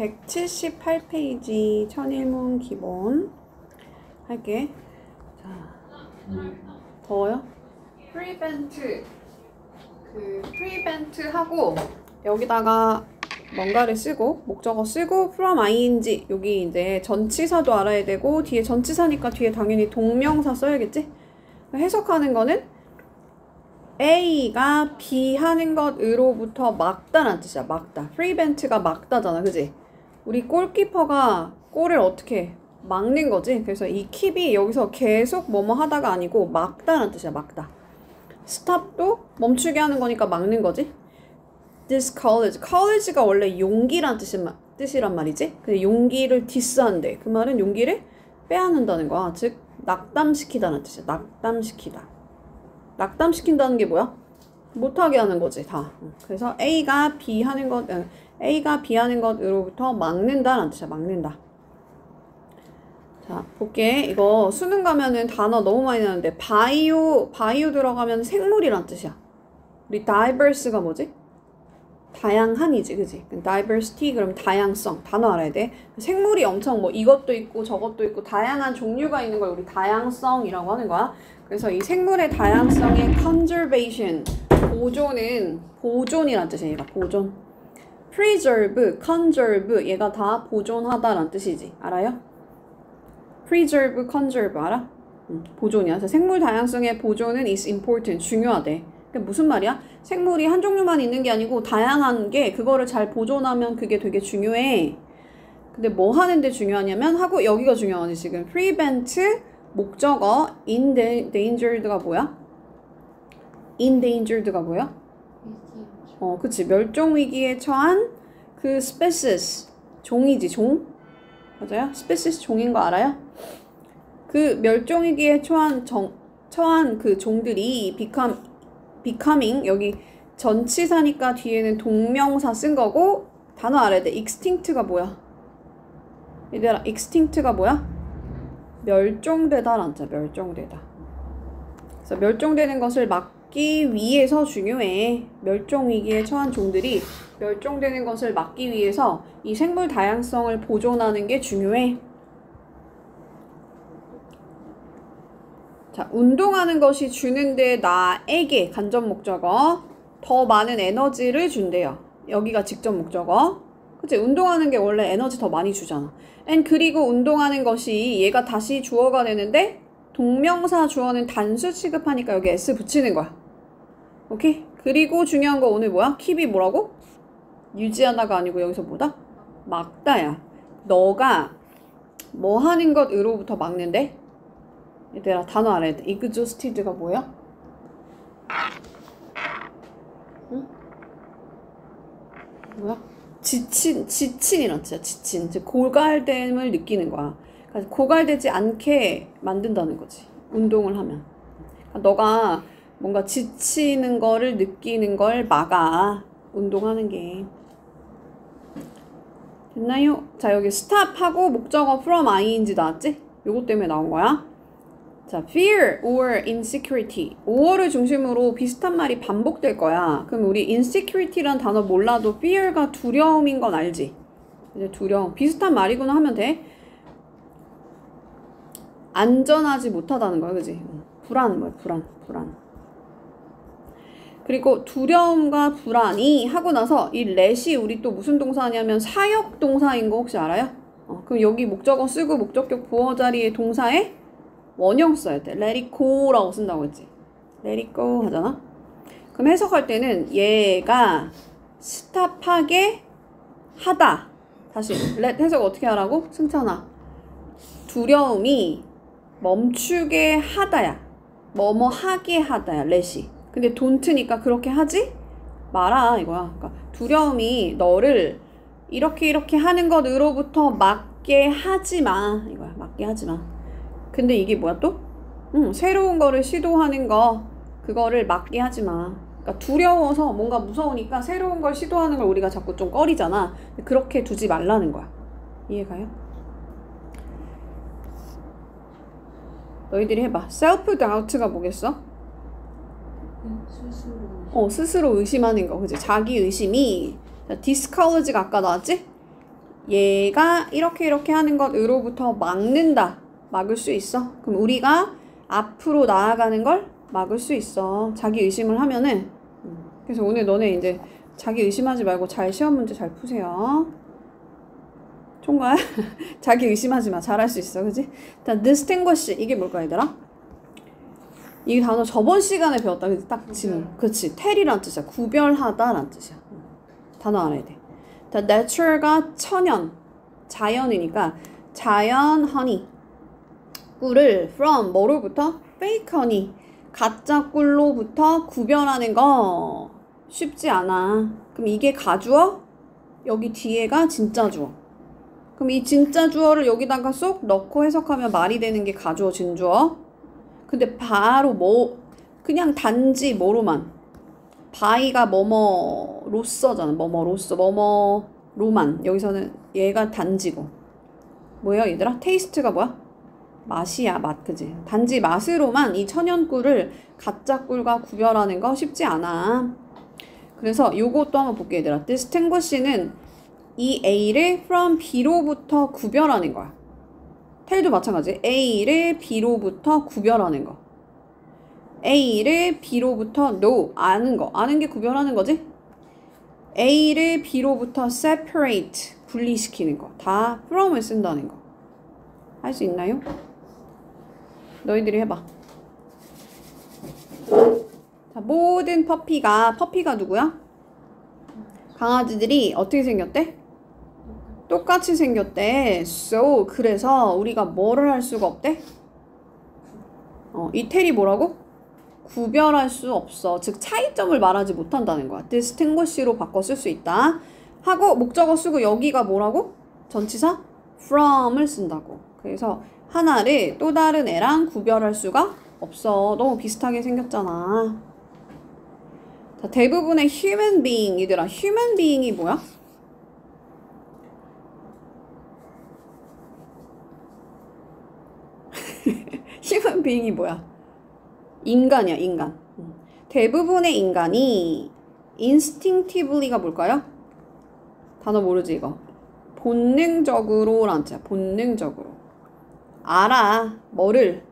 178페이지 천일문 기본 할게. 자, 더워요? 프리벤트 하고 여기다가 뭔가를 쓰고 목적어 쓰고 from ing 여기 이제 전치사도 알아야 되고 뒤에 전치사니까 뒤에 당연히 동명사 써야겠지? 해석하는 거는 A가 B 하는 것으로부터 막다라는 뜻이야. 막다. 프리벤트가 막다잖아. 그지? 우리 골키퍼가 골을 어떻게 막는 거지? 그래서 이 킵이 여기서 계속 뭐뭐 하다가 아니고 막다라는 뜻이야. 막다. 스탑도 멈추게 하는 거니까 막는 거지. This college. college가 원래 용기란 뜻이란 말이지. 근데 용기를 디스한대. 그 말은 용기를 빼앗는다는 거야. 즉 낙담시키다는 뜻이야. 낙담시키다. 낙담시킨다는 게 뭐야? 못하게 하는 거지, 다. 그래서 A가 B 하는 것으로부터 막는다라는 뜻이야, 막는다. 자, 볼게. 이거 수능 가면은 단어 너무 많이 나오는데, 바이오 들어가면 생물이란 뜻이야. 우리 diverse가 뭐지? 다양한이지, 그지? diversity, 그럼 다양성. 단어 알아야 돼. 생물이 엄청 뭐 이것도 있고 저것도 있고 다양한 종류가 있는 걸 우리 다양성이라고 하는 거야. 그래서 이 생물의 다양성의 conservation, 보존이란 뜻이야. 얘가 보존. preserve, conserve 얘가 다 보존하다란 뜻이지. 알아요? preserve, conserve 알아? 보존이야. 그래서 생물 다양성의 보존은 is important, 중요하대. 그게 무슨 말이야? 생물이 한 종류만 있는 게 아니고 다양한 게 그거를 잘 보존하면 그게 되게 중요해. 근데 뭐 하는데 중요하냐면 하고 여기가 중요하지 지금. prevent 목적어 endangered가 뭐야? endangered가 뭐야? 그치. 멸종위기에 처한 그 species 종이지 종? 맞아요? species 종인 거 알아요? 그 멸종위기에 처한 그 종들이 becoming 여기 전치사니까 뒤에는 동명사 쓴 거고 단어 알아야 돼. extinct가 뭐야? 얘들아 extinct가 뭐야? 멸종되다라는 뜻이야. 멸종되다. 그래서 멸종되는 것을 막기 위해서 중요해. 멸종위기에 처한 종들이 멸종되는 것을 막기 위해서 이 생물 다양성을 보존하는 게 중요해. 자, 운동하는 것이 주는데 나에게 간접 목적어 더 많은 에너지를 준대요. 여기가 직접 목적어. 그치? 운동하는 게 원래 에너지 더 많이 주잖아. 그리고 운동하는 것이 얘가 다시 주어가 되는데 동명사 주어는 단수 취급하니까 여기 S 붙이는 거야. 오케이? 그리고 중요한 거 오늘 뭐야? 킵이 뭐라고? 유지하다가 아니고 여기서 뭐다? 막다야. 너가 뭐 하는 것으로부터 막는데? 얘들아 단어 알아야 돼. exhausted가 뭐야? 응? 뭐야? 지친이란 뜻이야. 지친. 즉 고갈됨을 느끼는 거야. 그러니까 고갈되지 않게 만든다는 거지. 운동을 하면. 그러니까 너가 뭔가 지치는 거를 느끼는 걸 막아. 운동하는 게. 됐나요? 자, 여기 stop하고 목적어 from ing 나왔지? 요거 때문에 나온 거야. 자, fear or insecurity. 5어를 중심으로 비슷한 말이 반복될 거야. 그럼 우리 insecurity란 단어 몰라도 fear가 두려움인 건 알지? 이제 두려움. 비슷한 말이구나 하면 돼. 안전하지 못하다는 거야, 그지? 불안, 뭐야, 불안. 그리고 두려움과 불안이 하고 나서 이 let이 우리 또 무슨 동사냐면 사역 동사인 거 혹시 알아요? 그럼 여기 목적어 쓰고 목적격 부어 자리에 동사에 원형 써야 돼. let it go 라고 쓴다고 했지. let it go 하잖아. 그럼 해석할 때는 얘가 스탑하게 하다. 다시 let 해석 어떻게 하라고? 승찬아. 두려움이 멈추게 하다야. 뭐뭐 하게 하다야. let이. 근데 don't니까 그렇게 하지 마라 이거야. 그러니까 두려움이 너를 이렇게 하는 것으로부터 막게 하지 마. 이거야. 막게 하지 마. 근데 이게 뭐야 또? 새로운 거를 시도하는 거 그거를 막게 하지 마. 그러니까 두려워서 뭔가 무서우니까 새로운 걸 시도하는 걸 우리가 자꾸 좀 꺼리잖아. 그렇게 두지 말라는 거야. 이해가요? 너희들이 해봐. self-doubt가 뭐겠어? 스스로 의심하는 거. 그치? 자기 의심이 discourage가 아까 나왔지? 얘가 이렇게 하는 것으로부터 막는다. 막을 수 있어. 그럼 우리가 앞으로 나아가는 걸 막을 수 있어. 자기 의심을 하면은. 그래서 오늘 너네 이제 자기 의심하지 말고 잘 시험 문제 잘 푸세요. 총괄. 자기 의심하지 마. 잘할 수 있어. 그지? 일단 distinguish. 이게 뭘까 얘들아? 이 단어 저번 시간에 배웠다. 그치? 딱 지금. 그치? 텔이란 뜻이야. 구별하다 란 뜻이야. 단어 알아야 돼. 자, natural가 천연. 자연이니까 자연 honey. 꿀을 from 뭐로부터? fake honey. 가짜 꿀로부터 구별하는 거 쉽지 않아. 그럼 이게 가주어? 여기 뒤에가 진짜 주어. 그럼 이 진짜 주어를 여기다가 쏙 넣고 해석하면 말이 되는 게 가주어, 진주어. 근데 바로 그냥 단지 뭐로만. 바이가 뭐뭐로서잖아. 뭐뭐로서, 뭐뭐로만. 여기서는 얘가 단지고. 뭐야 얘들아? 테이스트가 뭐야? 맛이야, 맛. 그지? 단지 맛으로만 이 천연꿀을 가짜 꿀과 구별하는 거 쉽지 않아. 그래서 요것도 한번 볼게 얘들아. distinguish는 이 A를 from B로부터 구별하는 거야. 텔도 마찬가지. A를 B로부터 구별하는 거. A를 B로부터 아는 거. 아는 게 구별하는 거지? A를 B로부터 separate, 분리시키는 거. 다 from을 쓴다는 거. 할 수 있나요? 너희들이 해봐. 자, 모든 퍼피가 누구야? 강아지들이 어떻게 생겼대? 똑같이 생겼대. So, 그래서 우리가 뭐를 할 수가 없대? 이 텔이 뭐라고? 구별할 수 없어. 즉 차이점을 말하지 못한다는 거야. distinguish로 바꿔 쓸 수 있다. 하고 목적어 쓰고 여기가 뭐라고? 전치사 from을 쓴다고. 그래서 하나를 또 다른 애랑 구별할 수가 없어. 너무 비슷하게 생겼잖아. 자, 대부분의 human being 이들아. human being이 뭐야? human being이 뭐야? 인간이야, 인간. 대부분의 인간이 instinctively가 뭘까요? 단어 모르지 이거? 본능적으로 라는 뜻이야. 본능적으로. 알아. 뭐를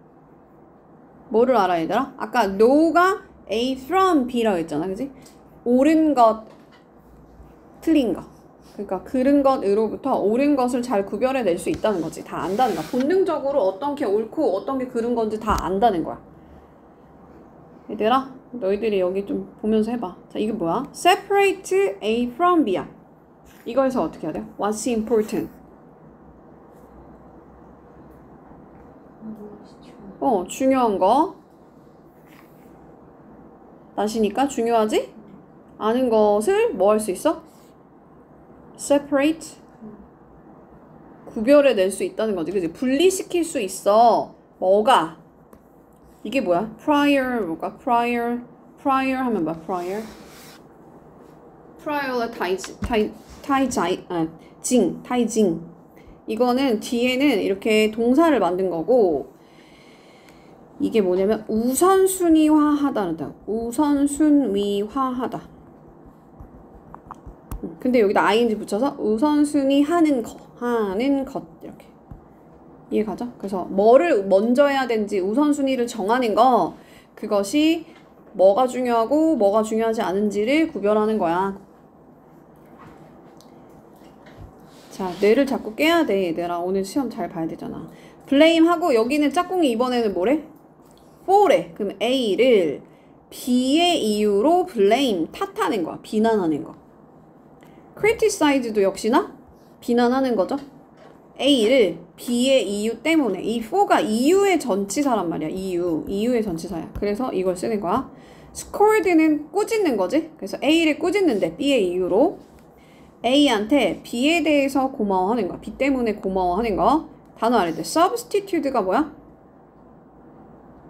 알아 얘들아? 아까 know가 A from B라고 했잖아. 그지? 옳은 것, 틀린 것. 그러니까 그른 것으로부터 옳은 것을 잘 구별해낼 수 있다는 거지. 다 안다는 거야. 본능적으로 어떤 게 옳고 어떤 게 그른 건지 다 안다는 거야. 얘들아, 너희들이 여기 좀 보면서 해봐. 자, 이게 뭐야? separate A from B야. 이거에서 어떻게 해야 돼? What's important? 중요한 거. 다시니까 중요하지? 아는 것을 뭐 할 수 있어? separate. 구별해낼 수 있다는 거지. 그치? 분리시킬 수 있어. 뭐가? 이게 뭐야? prior 뭐가? prior 하면 뭐야? prior가 타이징. 이거는 뒤에는 이렇게 동사를 만든 거고 이게 뭐냐면 우선순위화하다는 우선순위화하다. 근데 여기다 ing 붙여서 우선순위하는 것 이렇게 이해 가죠? 그래서 뭐를 먼저 해야 되는지 우선순위를 정하는 거 그것이 뭐가 중요하고 뭐가 중요하지 않은지를 구별하는 거야. 자, 뇌를 자꾸 깨야 돼 얘들아. 오늘 시험 잘 봐야 되잖아. blame하고 여기는 짝꿍이 이번에는 뭐래? for래. 그럼 A를 B의 이유로 blame, 탓하는 거야. 비난하는 거. criticize도 역시나 비난하는 거죠. A를 B의 이유 때문에. 이 for가 이유의 전치사란 말이야. 이유의 전치사야. 그래서 이걸 쓰는 거야. scored는 꾸짖는 거지. 그래서 A를 꾸짖는데 B의 이유로 A한테 B에 대해서 고마워하는 거야. B 때문에 고마워하는 거. 단어 알아야 돼. substitute가 뭐야?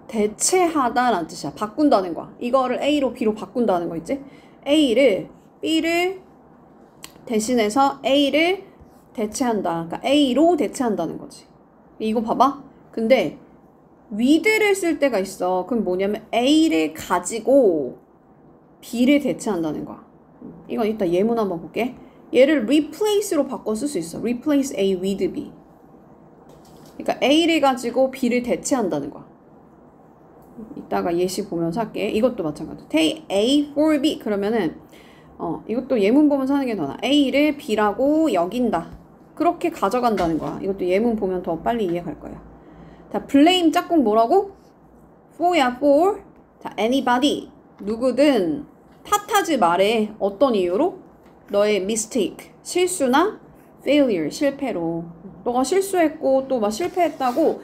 대체하다라는 뜻이야. 바꾼다는 거야. 이거를 A로 B로 바꾼다는 거 있지? A를 B를 대신해서 A를 대체한다. 그러니까 A로 대체한다는 거지. 이거 봐봐. 근데 with를 쓸 때가 있어. 그럼 뭐냐면 A를 가지고 B를 대체한다는 거야. 이건 이따 예문 한번 볼게. 얘를 replace로 바꿔 쓸 수 있어. replace A with B. 그러니까 A를 가지고 B를 대체한다는 거야. 이따가 예시 보면서 할게. 이것도 마찬가지. Take A for B. 그러면은 이것도 예문 보면서 하는 게 더 나아. A를 B라고 여긴다. 그렇게 가져간다는 거야. 이것도 예문 보면 더 빨리 이해갈 거야. 자, blame 짝꿍 뭐라고? for야 for. 자, anybody. 누구든 탓하지 말해. 어떤 이유로? 너의 mistake. 실수나 failure. 실패로. 너가 실수했고 또 막 실패했다고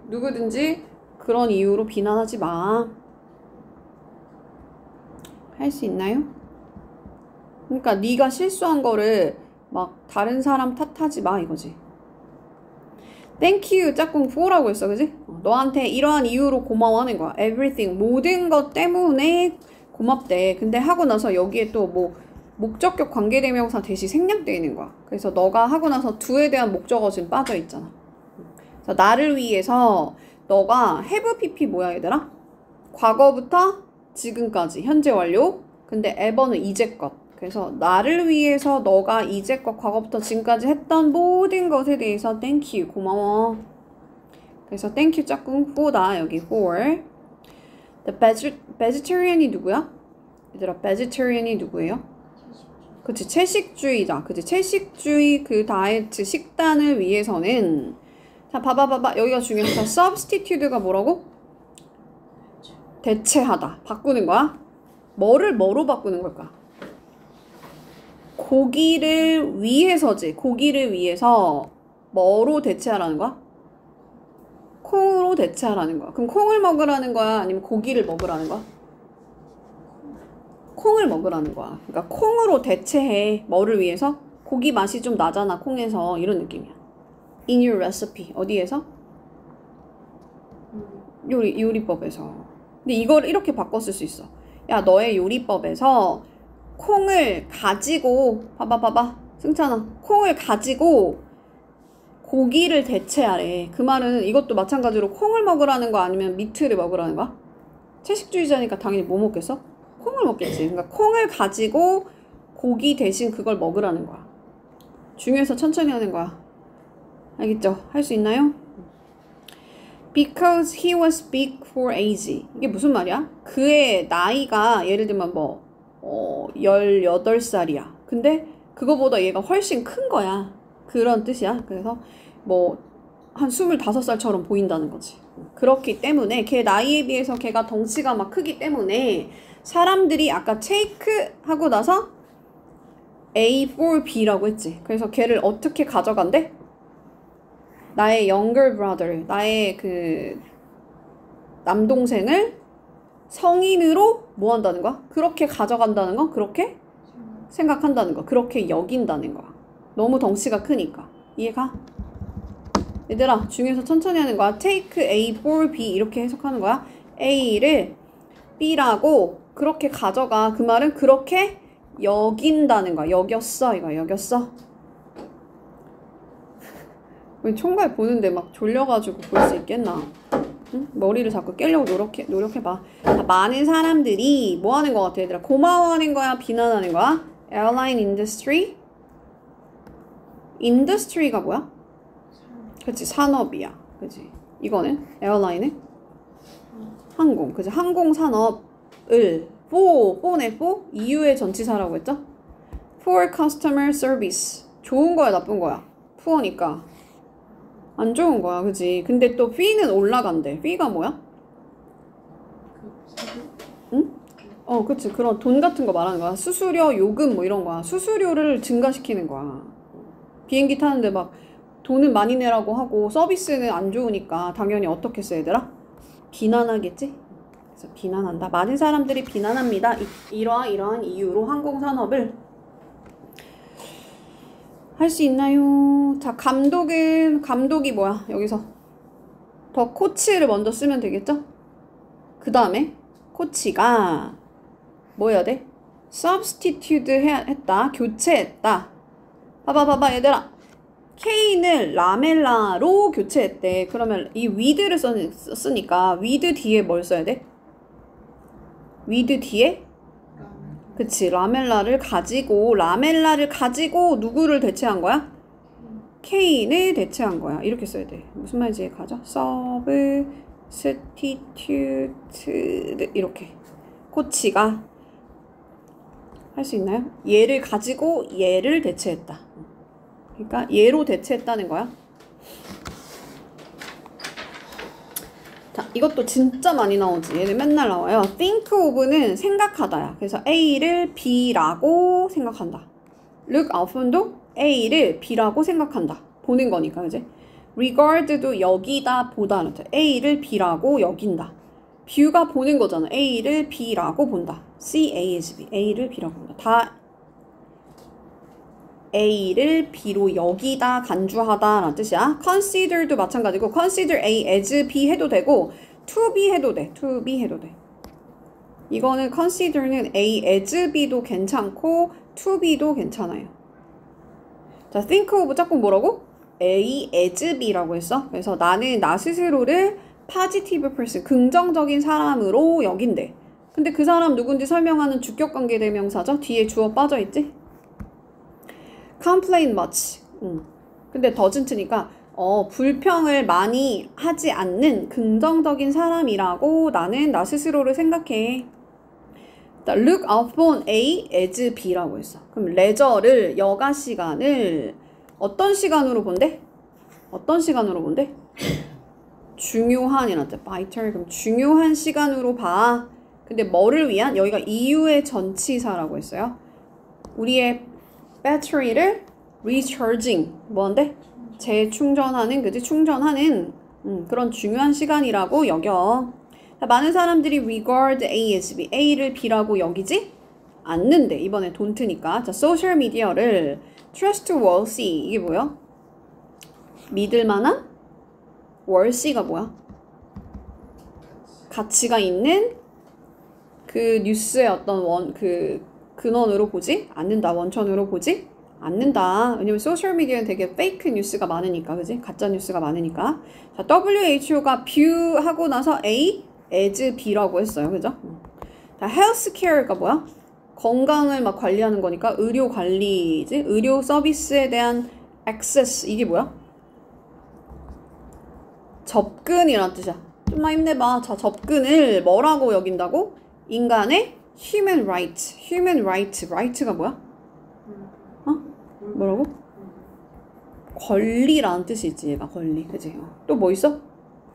누구든지 그런 이유로 비난하지 마. 할 수 있나요? 그러니까 네가 실수한 거를 막 다른 사람 탓하지 마 이거지. Thank you 짝꿍 for라고 했어, 그지? 너한테 이러한 이유로 고마워하는 거야. Everything 모든 것 때문에 고맙대. 근데 하고 나서 여기에 또 뭐 목적격 관계대명사 대시 생략되어 있는 거야. 그래서 너가 하고 나서 do에 대한 목적어 지금 빠져 있잖아. 그래서 나를 위해서 너가 have pp 뭐야 얘들아? 과거부터 지금까지 현재 완료. 근데 ever는 이제껏. 그래서 나를 위해서 너가 이제껏 과거부터 지금까지 했던 모든 것에 대해서 thank you 고마워. 그래서 thank you 짝꿍 for다 여기 for. The vegetarian이 누구야? 얘들아 vegetarian이 누구예요? 그치 채식주의자. 그치 채식주의 그 다이어트 식단을 위해서는 자 봐봐 여기가 중요해. substitute가 뭐라고? 대체하다. 바꾸는 거야. 뭐를 뭐로 바꾸는 걸까? 고기를 위해서지. 고기를 위해서 뭐로 대체하라는 거야? 콩으로 대체하라는 거야. 그럼 콩을 먹으라는 거야? 아니면 고기를 먹으라는 거야? 콩을 먹으라는 거야. 그러니까 콩으로 대체해. 뭐를 위해서? 고기 맛이 좀 나잖아. 콩에서. 이런 느낌이야. In your recipe. 어디에서? 요리법에서. 근데 이걸 이렇게 바꿔 쓸 수 있어. 야, 너의 요리법에서 콩을 가지고 봐봐 승찬아 콩을 가지고 고기를 대체하래. 그 말은 이것도 마찬가지로 콩을 먹으라는 거 아니면 미트를 먹으라는 거야? 채식주의자니까 당연히 뭐 먹겠어? 콩을 먹겠지. 그러니까 콩을 가지고 고기 대신 그걸 먹으라는 거야. 중요해서 천천히 하는 거야. 알겠죠? 할 수 있나요? Because he was big for age. 이게 무슨 말이야? 그의 나이가 예를 들면 18살이야. 근데 그거보다 얘가 훨씬 큰 거야. 그런 뜻이야. 그래서 한 25살처럼 보인다는 거지. 그렇기 때문에 걔 나이에 비해서 걔가 덩치가 막 크기 때문에 사람들이 아까 take 하고 나서 A for B라고 했지. 그래서 걔를 어떻게 가져간대? 나의 younger brother, 나의 그 남동생을 성인으로 뭐 한다는 거야? 그렇게 가져간다는 거? 그렇게 생각한다는 거. 그렇게 여긴다는 거야. 너무 덩치가 크니까. 이해가? 얘들아, 중에서 천천히 하는 거야. take A for B 이렇게 해석하는 거야. A를 B라고 그렇게 가져가. 그 말은 그렇게 여긴다는 거야. 여겼어. 이거 여겼어. 왜 총괄 보는데 막 졸려가지고 볼 수 있겠나? 응? 머리를 자꾸 깨려고 노력해봐. 많은 사람들이 뭐 하는 거 같아, 얘들아? 고마워하는 거야? 비난하는 거야? Airline industry? industry가 뭐야? 그치, 산업이야. 그치? 이거는? 에어라인은? 항공. 그치? 항공산업을 for네, for? EU의 전치사라고 했죠? for customer service. 좋은 거야, 나쁜 거야? poor니까. 안 좋은 거야, 그치? 근데 또 fee는 올라간대. fee가 뭐야? 응? 그치. 그런 돈 같은 거 말하는 거야. 수수료, 요금 뭐 이런 거야. 수수료를 증가시키는 거야. 비행기 타는데 막 돈은 많이 내라고 하고 서비스는 안 좋으니까 당연히 어떻게 써, 얘들아? 비난하겠지? 그래서 비난한다. 많은 사람들이 비난합니다. 이러한 이유로 항공산업을. 할 수 있나요? 자, 감독이 뭐야? 여기서 더 코치를 먼저 쓰면 되겠죠? 그 다음에 코치가 뭐 해야 돼? substitute 했다. 교체했다. 봐봐 얘들아. K는 라멜라로 교체했대. 그러면 이 with를 썼으니까 with 뒤에 뭘 써야 돼? with 뒤에? 그치. 라멜라를 가지고 누구를 대체한 거야? K를 대체한 거야. 이렇게 써야 돼. 무슨 말인지 가죠? substitute 이렇게. 코치가 할 수 있나요? 얘를 가지고 얘를 대체했다. 그러니까 얘로 대체했다는 거야. 자, 이것도 진짜 많이 나오지. 얘는 맨날 나와요. think of는 생각하다야. 그래서 A를 B라고 생각한다. look often도 A를 B라고 생각한다. 보는 거니까, 그지? regard도 여기다 보다. A를 B라고 여긴다. view가 보는 거잖아. A를 B라고 본다. C-A-S-B. A를 B라고 본다. 다 A를 B로 여기다 간주하다 라는 뜻이야. consider도 마찬가지고 consider A as B 해도 되고 to be 해도 돼. to be 해도 돼. 이거는 consider는 A as B도 괜찮고 to be도 괜찮아요. 자, think of 짝꿍 뭐라고? A as B라고 했어. 그래서 나는 나 스스로를 positive person, 긍정적인 사람으로 여긴대. 근데 그 사람 누군지 설명하는 주격관계 대명사죠. 뒤에 주어 빠져있지? complain much. 근데 doesn't니까 불평을 많이 하지 않는 긍정적인 사람이라고 나는 나 스스로를 생각해. look upon A as B라고 했어. 그럼 레저를 여가 시간을 어떤 시간으로 본대? 어떤 시간으로 본대? 중요한이란 뜻. vital. 그럼 중요한 시간으로 봐. 근데 뭐를 위한? 여기가 이유의 전치사라고 했어요. 우리의 배터리를 recharging 뭔데? 재충전하는 그지? 충전하는 그런 중요한 시간이라고 여겨. 많은 사람들이 regard A as B, A를 B라고 여기지 않는데 이번에 don't니까. 자, 소셜 미디어를 trustworthy 이게 뭐야? 믿을 만한? worthy가 뭐야? 가치가 있는 그 뉴스의 어떤 근원으로 보지 않는다. 원천으로 보지 않는다. 왜냐면 소셜미디어는 되게 페이크 뉴스가 많으니까, 그지? 가짜 뉴스가 많으니까. 자, WHO가 view 하고 나서 A as B라고 했어요. 그죠? 자, healthcare가 뭐야? 건강을 막 관리하는 거니까 의료 관리지? 의료 서비스에 대한 access 이게 뭐야? 접근이란 뜻이야. 좀만 힘내봐. 자, 접근을 뭐라고 여긴다고? 인간의 human right. human right. right가 뭐야? 뭐라고? 권리라는 뜻이 있지. 얘가 권리. 그치? 또 뭐 있어?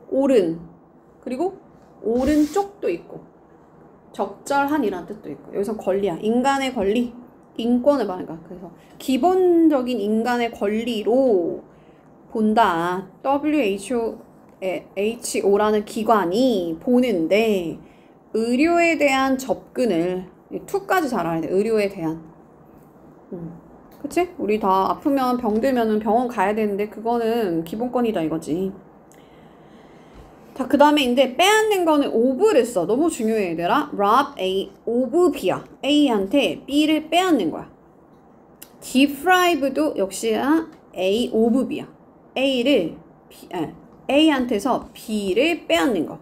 옳은. 그리고 오른쪽도 있고 적절한이라는 뜻도 있고. 여기서 권리야. 인간의 권리. 인권을 말하는 거야. 그래서 기본적인 인간의 권리로 본다. WHO라는 기관이 보는데 의료에 대한 접근을 2까지 잘 알아야 돼. 의료에 대한. 그치? 우리 다 아프면 병들면 병원 가야 되는데 그거는 기본권이다 이거지. 자, 그 다음에 이제 빼앗는 거는 of를 써. 너무 중요해 얘들아. rob A of B야. A한테 B를 빼앗는 거야. deprive도 역시 A of B야. A한테서 B를 빼앗는 거.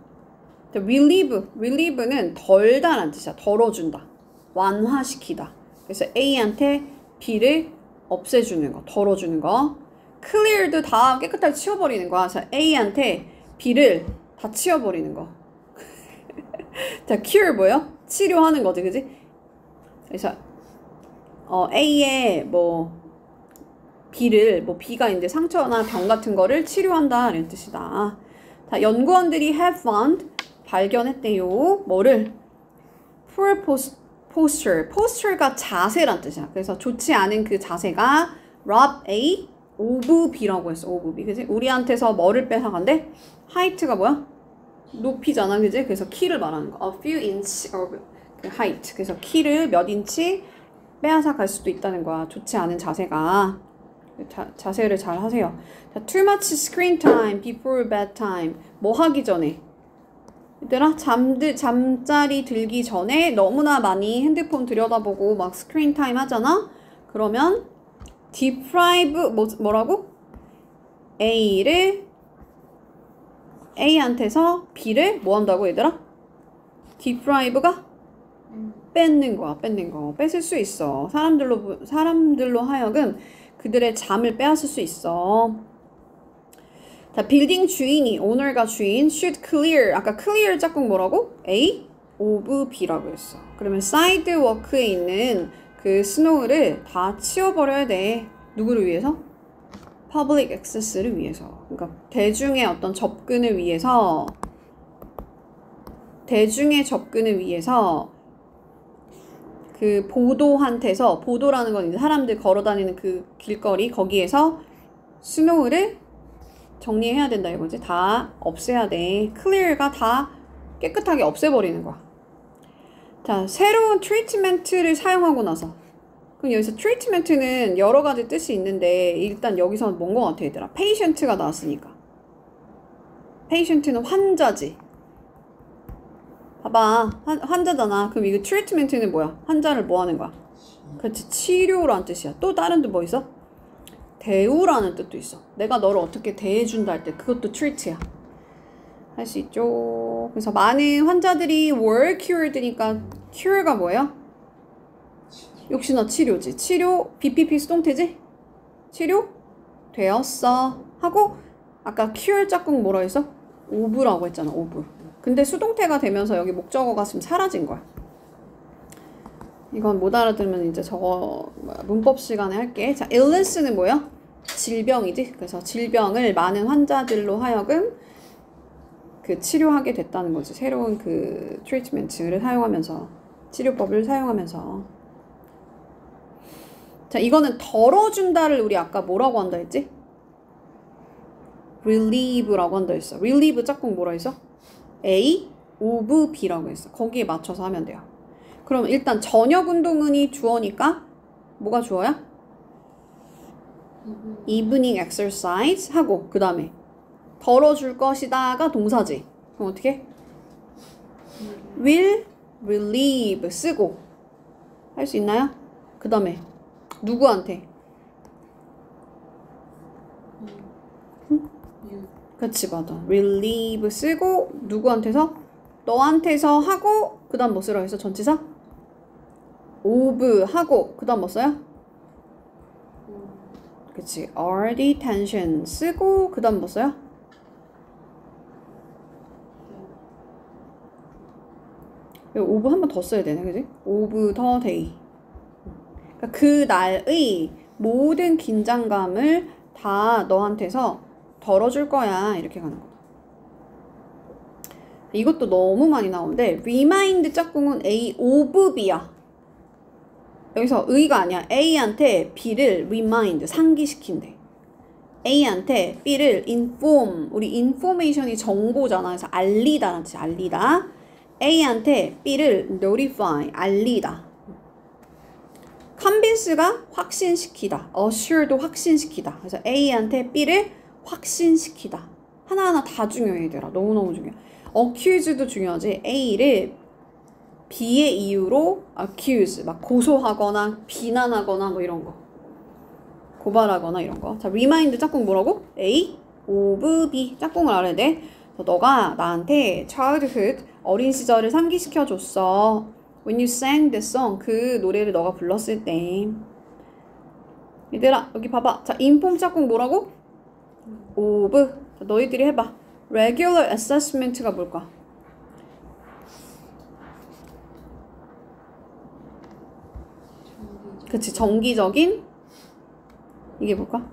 relieve는 덜다라는 뜻이야. 덜어준다. 완화시키다. 그래서 A한테 B를 없애주는 거. 덜어주는 거. clear도 다 깨끗하게 치워버리는 거야. 그래서 A한테 B를 다 치워버리는 거. 자, cure 뭐예요? 치료하는 거지, 그지? 그래서 A의 B를 B가 이제 상처나 병 같은 거를 치료한다 이런 뜻이다. 자, 연구원들이 have found 발견했대요. 뭐를? poor posture. posture가 자세란 뜻이야. 그래서 좋지 않은 그 자세가 rob A of B라고 했어. of B. 그지? 우리한테서 뭐를 뺏어간대? height가 뭐야? 높이잖아. 그지? 그래서 키를 말하는 거. a few inch of height. 그래서 키를 몇 인치 빼앗아 갈 수도 있다는 거야. 좋지 않은 자세가. 자세를 잘 하세요. 자, too much screen time before bedtime. 뭐 하기 전에? 얘들아, 잠자리 들기 전에 너무나 많이 핸드폰 들여다보고 막 스크린 타임 하잖아? 그러면 deprive 뭐라고? A한테서 B를 뭐 한다고 얘들아? deprive가 뺏는 거야, 뺏는 거. 뺏을 수 있어. 사람들로 하여금 그들의 잠을 빼앗을 수 있어. 자, 빌딩 주인이, 오너가 주인, should clear. 아까 clear 짝꿍 뭐라고? A of B라고 했어. 그러면 사이드워크에 있는 그 스노우를 다 치워버려야 돼. 누구를 위해서? public access를 위해서. 그러니까 대중의 어떤 접근을 위해서, 그 보도한테서, 보도라는 건 이제 사람들 걸어다니는 그 길거리, 거기에서 스노우를 정리해야 된다 이거지. 다 없애야 돼. clear가 다 깨끗하게 없애버리는 거야. 자, 새로운 트리트먼트를 사용하고 나서. 그럼 여기서 트리트먼트는 여러 가지 뜻이 있는데 일단 여기서 뭔 거 같아 얘들아? patient가 나왔으니까. patient는 환자지. 봐봐, 환자잖아. 그럼 이거 트리트먼트는 뭐야? 환자를 뭐 하는 거야? 그렇지, 치료라는 뜻이야. 또 다른 뜻 뭐 있어? 대우라는 뜻도 있어. 내가 너를 어떻게 대해준다 할 때 그것도 treat야. 할 수 있죠. 그래서 많은 환자들이 were cured니까 cure가 뭐예요? 역시나 치료지. 치료, BPP 수동태지? 치료? 되었어. 하고 아까 cure 짝꿍 뭐라 했어? of라고 했잖아. of. 근데 수동태가 되면서 여기 목적어가 지금 사라진 거야. 이건 못 알아들으면 이제 저거 문법 시간에 할게. 자, illness는 뭐야? 질병이지. 그래서 질병을 많은 환자들로 하여금 그 치료하게 됐다는 거지. 새로운 그 트리트먼트를 사용하면서, 치료법을 사용하면서. 자, 이거는 덜어준다를 우리 아까 뭐라고 한다 했지? relieve라고 한다 했어. relieve 짝꿍 뭐라 했어? A of B라고 했어. 거기에 맞춰서 하면 돼요. 그럼 일단 저녁 운동은이 주어니까 뭐가 주어야? evening exercise 하고 그 다음에 덜어줄 것이다가 동사지. 그럼 어떻게? will relieve 쓰고 할 수 있나요? 그 다음에 누구한테? 그치, 맞아. relieve 쓰고 누구한테서? 너한테서 하고 그 다음 뭐 쓰라 했어? 전치사? of 하고 그 다음 뭐 써요? 그치, our detention 쓰고 그 다음 뭐 써요? of 한 번 더 써야 되네, 그지? of the day. 그러니까 그 날의 모든 긴장감을 다 너한테서 덜어줄 거야. 이렇게 가는 거다. 이것도 너무 많이 나오는데 remind 짝꿍은 A of B야. 여기서 의가 아니야. A한테 B를 remind, 상기시킨대. A한테 B를 inform, 우리 information이 정보잖아. 그래서 알리다, 알리다. A한테 B를 notify, 알리다. convince가 확신시키다. assure도 확신시키다. 그래서 A한테 B를 확신시키다. 하나하나 다 중요해, 얘들아. 너무너무 중요해. accuse도 중요하지. A를 B의 이유로 accuse, 막 고소하거나 비난하거나 뭐 이런 거. 고발하거나 이런 거. 자, remind 짝꿍 뭐라고? A of B. 짝꿍을 알아야 돼. 너가 나한테 childhood, 어린 시절을 상기시켜줬어. When you sang the song, 그 노래를 너가 불렀을 때. 얘들아, 여기 봐봐. 자, inform 짝꿍 뭐라고? of. 자, 너희들이 해봐. regular assessment가 뭘까? 그치, 정기적인, 이게 뭘까?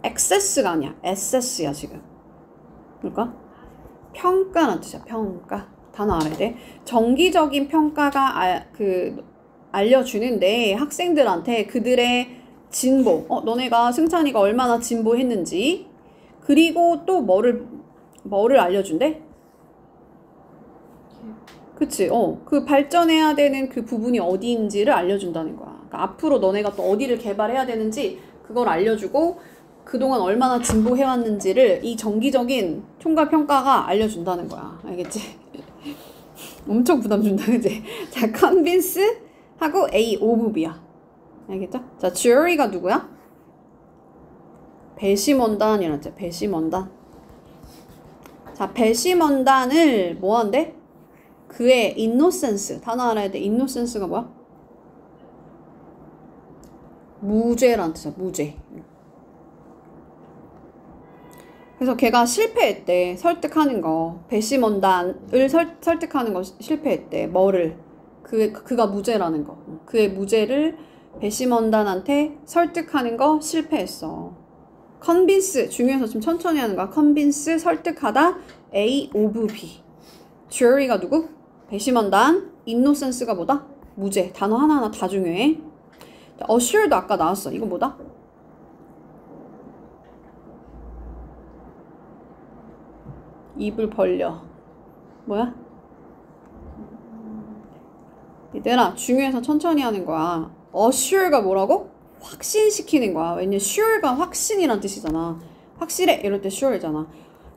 access가 아니야. assess야, 지금. 뭘까? 평가란 뜻이야. 평가. 단어 알아야 돼. 정기적인 평가가 알려주는데 학생들한테 그들의 진보, 너네가 승찬이가 얼마나 진보했는지, 그리고 또 뭐를 알려준대? 그치, 그 발전해야 되는 그 부분이 어디인지를 알려준다는 거야. 그러니까 앞으로 너네가 또 어디를 개발해야 되는지 그걸 알려주고 그동안 얼마나 진보해왔는지를 이 정기적인 총괄평가가 알려준다는 거야. 알겠지? 엄청 부담 준다, 그치? 자, convince 하고 A of B야. 알겠죠? 자, jury가 누구야? 배심원단이란지. 배심원단. 자, 배심원단을 뭐 한대? 그의 innocence, 단어 알아야 돼. innocence가 뭐야? 무죄란 뜻이야. 무죄. 그래서 걔가 실패했대. 설득하는 거. 배심원단을 설득하는 거 실패했대. 뭐를? 그가 무죄라는 거. 그의 무죄를 배심원단한테 설득하는 거 실패했어. convince, 중요해서 좀 천천히 하는 거야. convince, 설득하다. A of B. jury가 누구? 배심원단. innocence가 뭐다? 무죄. 단어 하나하나 다 중요해. assure도 아까 나왔어. 이거 뭐다? 입을 벌려. 뭐야? 얘들아, 중요해서 천천히 하는 거야. assure가 뭐라고? 확신시키는 거야. 왜냐면 sure가 확신이란 뜻이잖아. 확실해. 이럴 때 sure잖아.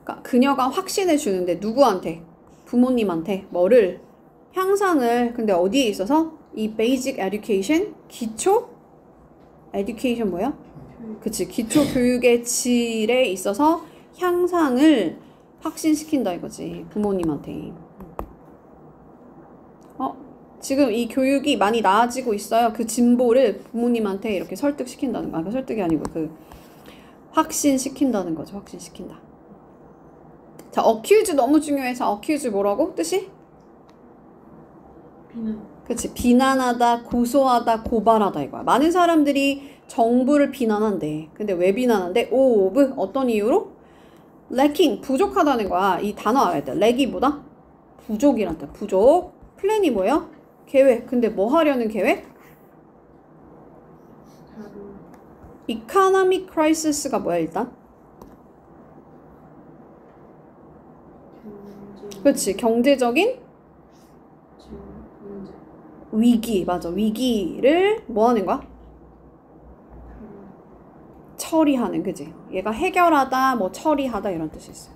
그러니까 그녀가 확신을 주는데 누구한테? 부모님한테. 뭐를? 향상을. 근데 어디에 있어서? 이 basic education, 기초 education 뭐야? 그치. 기초 교육의 질에 있어서 향상을 확신시킨다 이거지. 부모님한테. 지금 이 교육이 많이 나아지고 있어요. 그 진보를 부모님한테 이렇게 설득시킨다는 거. 설득이 아니고 확신시킨다는 거죠. 확신시킨다. 자, accuse 너무 중요해서 accuse 뭐라고? 뜻이? 비난. 그치. 비난하다, 고소하다, 고발하다 이거야. 많은 사람들이 정부를 비난한대. 근데 왜 비난한대? of 어떤 이유로? lacking 부족하다는 거야. 이 단어 알아야 돼. lack이 뭐다? 부족이란 뜻. 부족. 플랜이 뭐예요? 계획. 근데 뭐 하려는 계획? economic crisis가 뭐야 일단? 그렇지. 경제적인 위기. 맞아. 위기를 뭐 하는 거야? 처리하는. 그지? 얘가 해결하다, 뭐 처리하다 이런 뜻이 있어.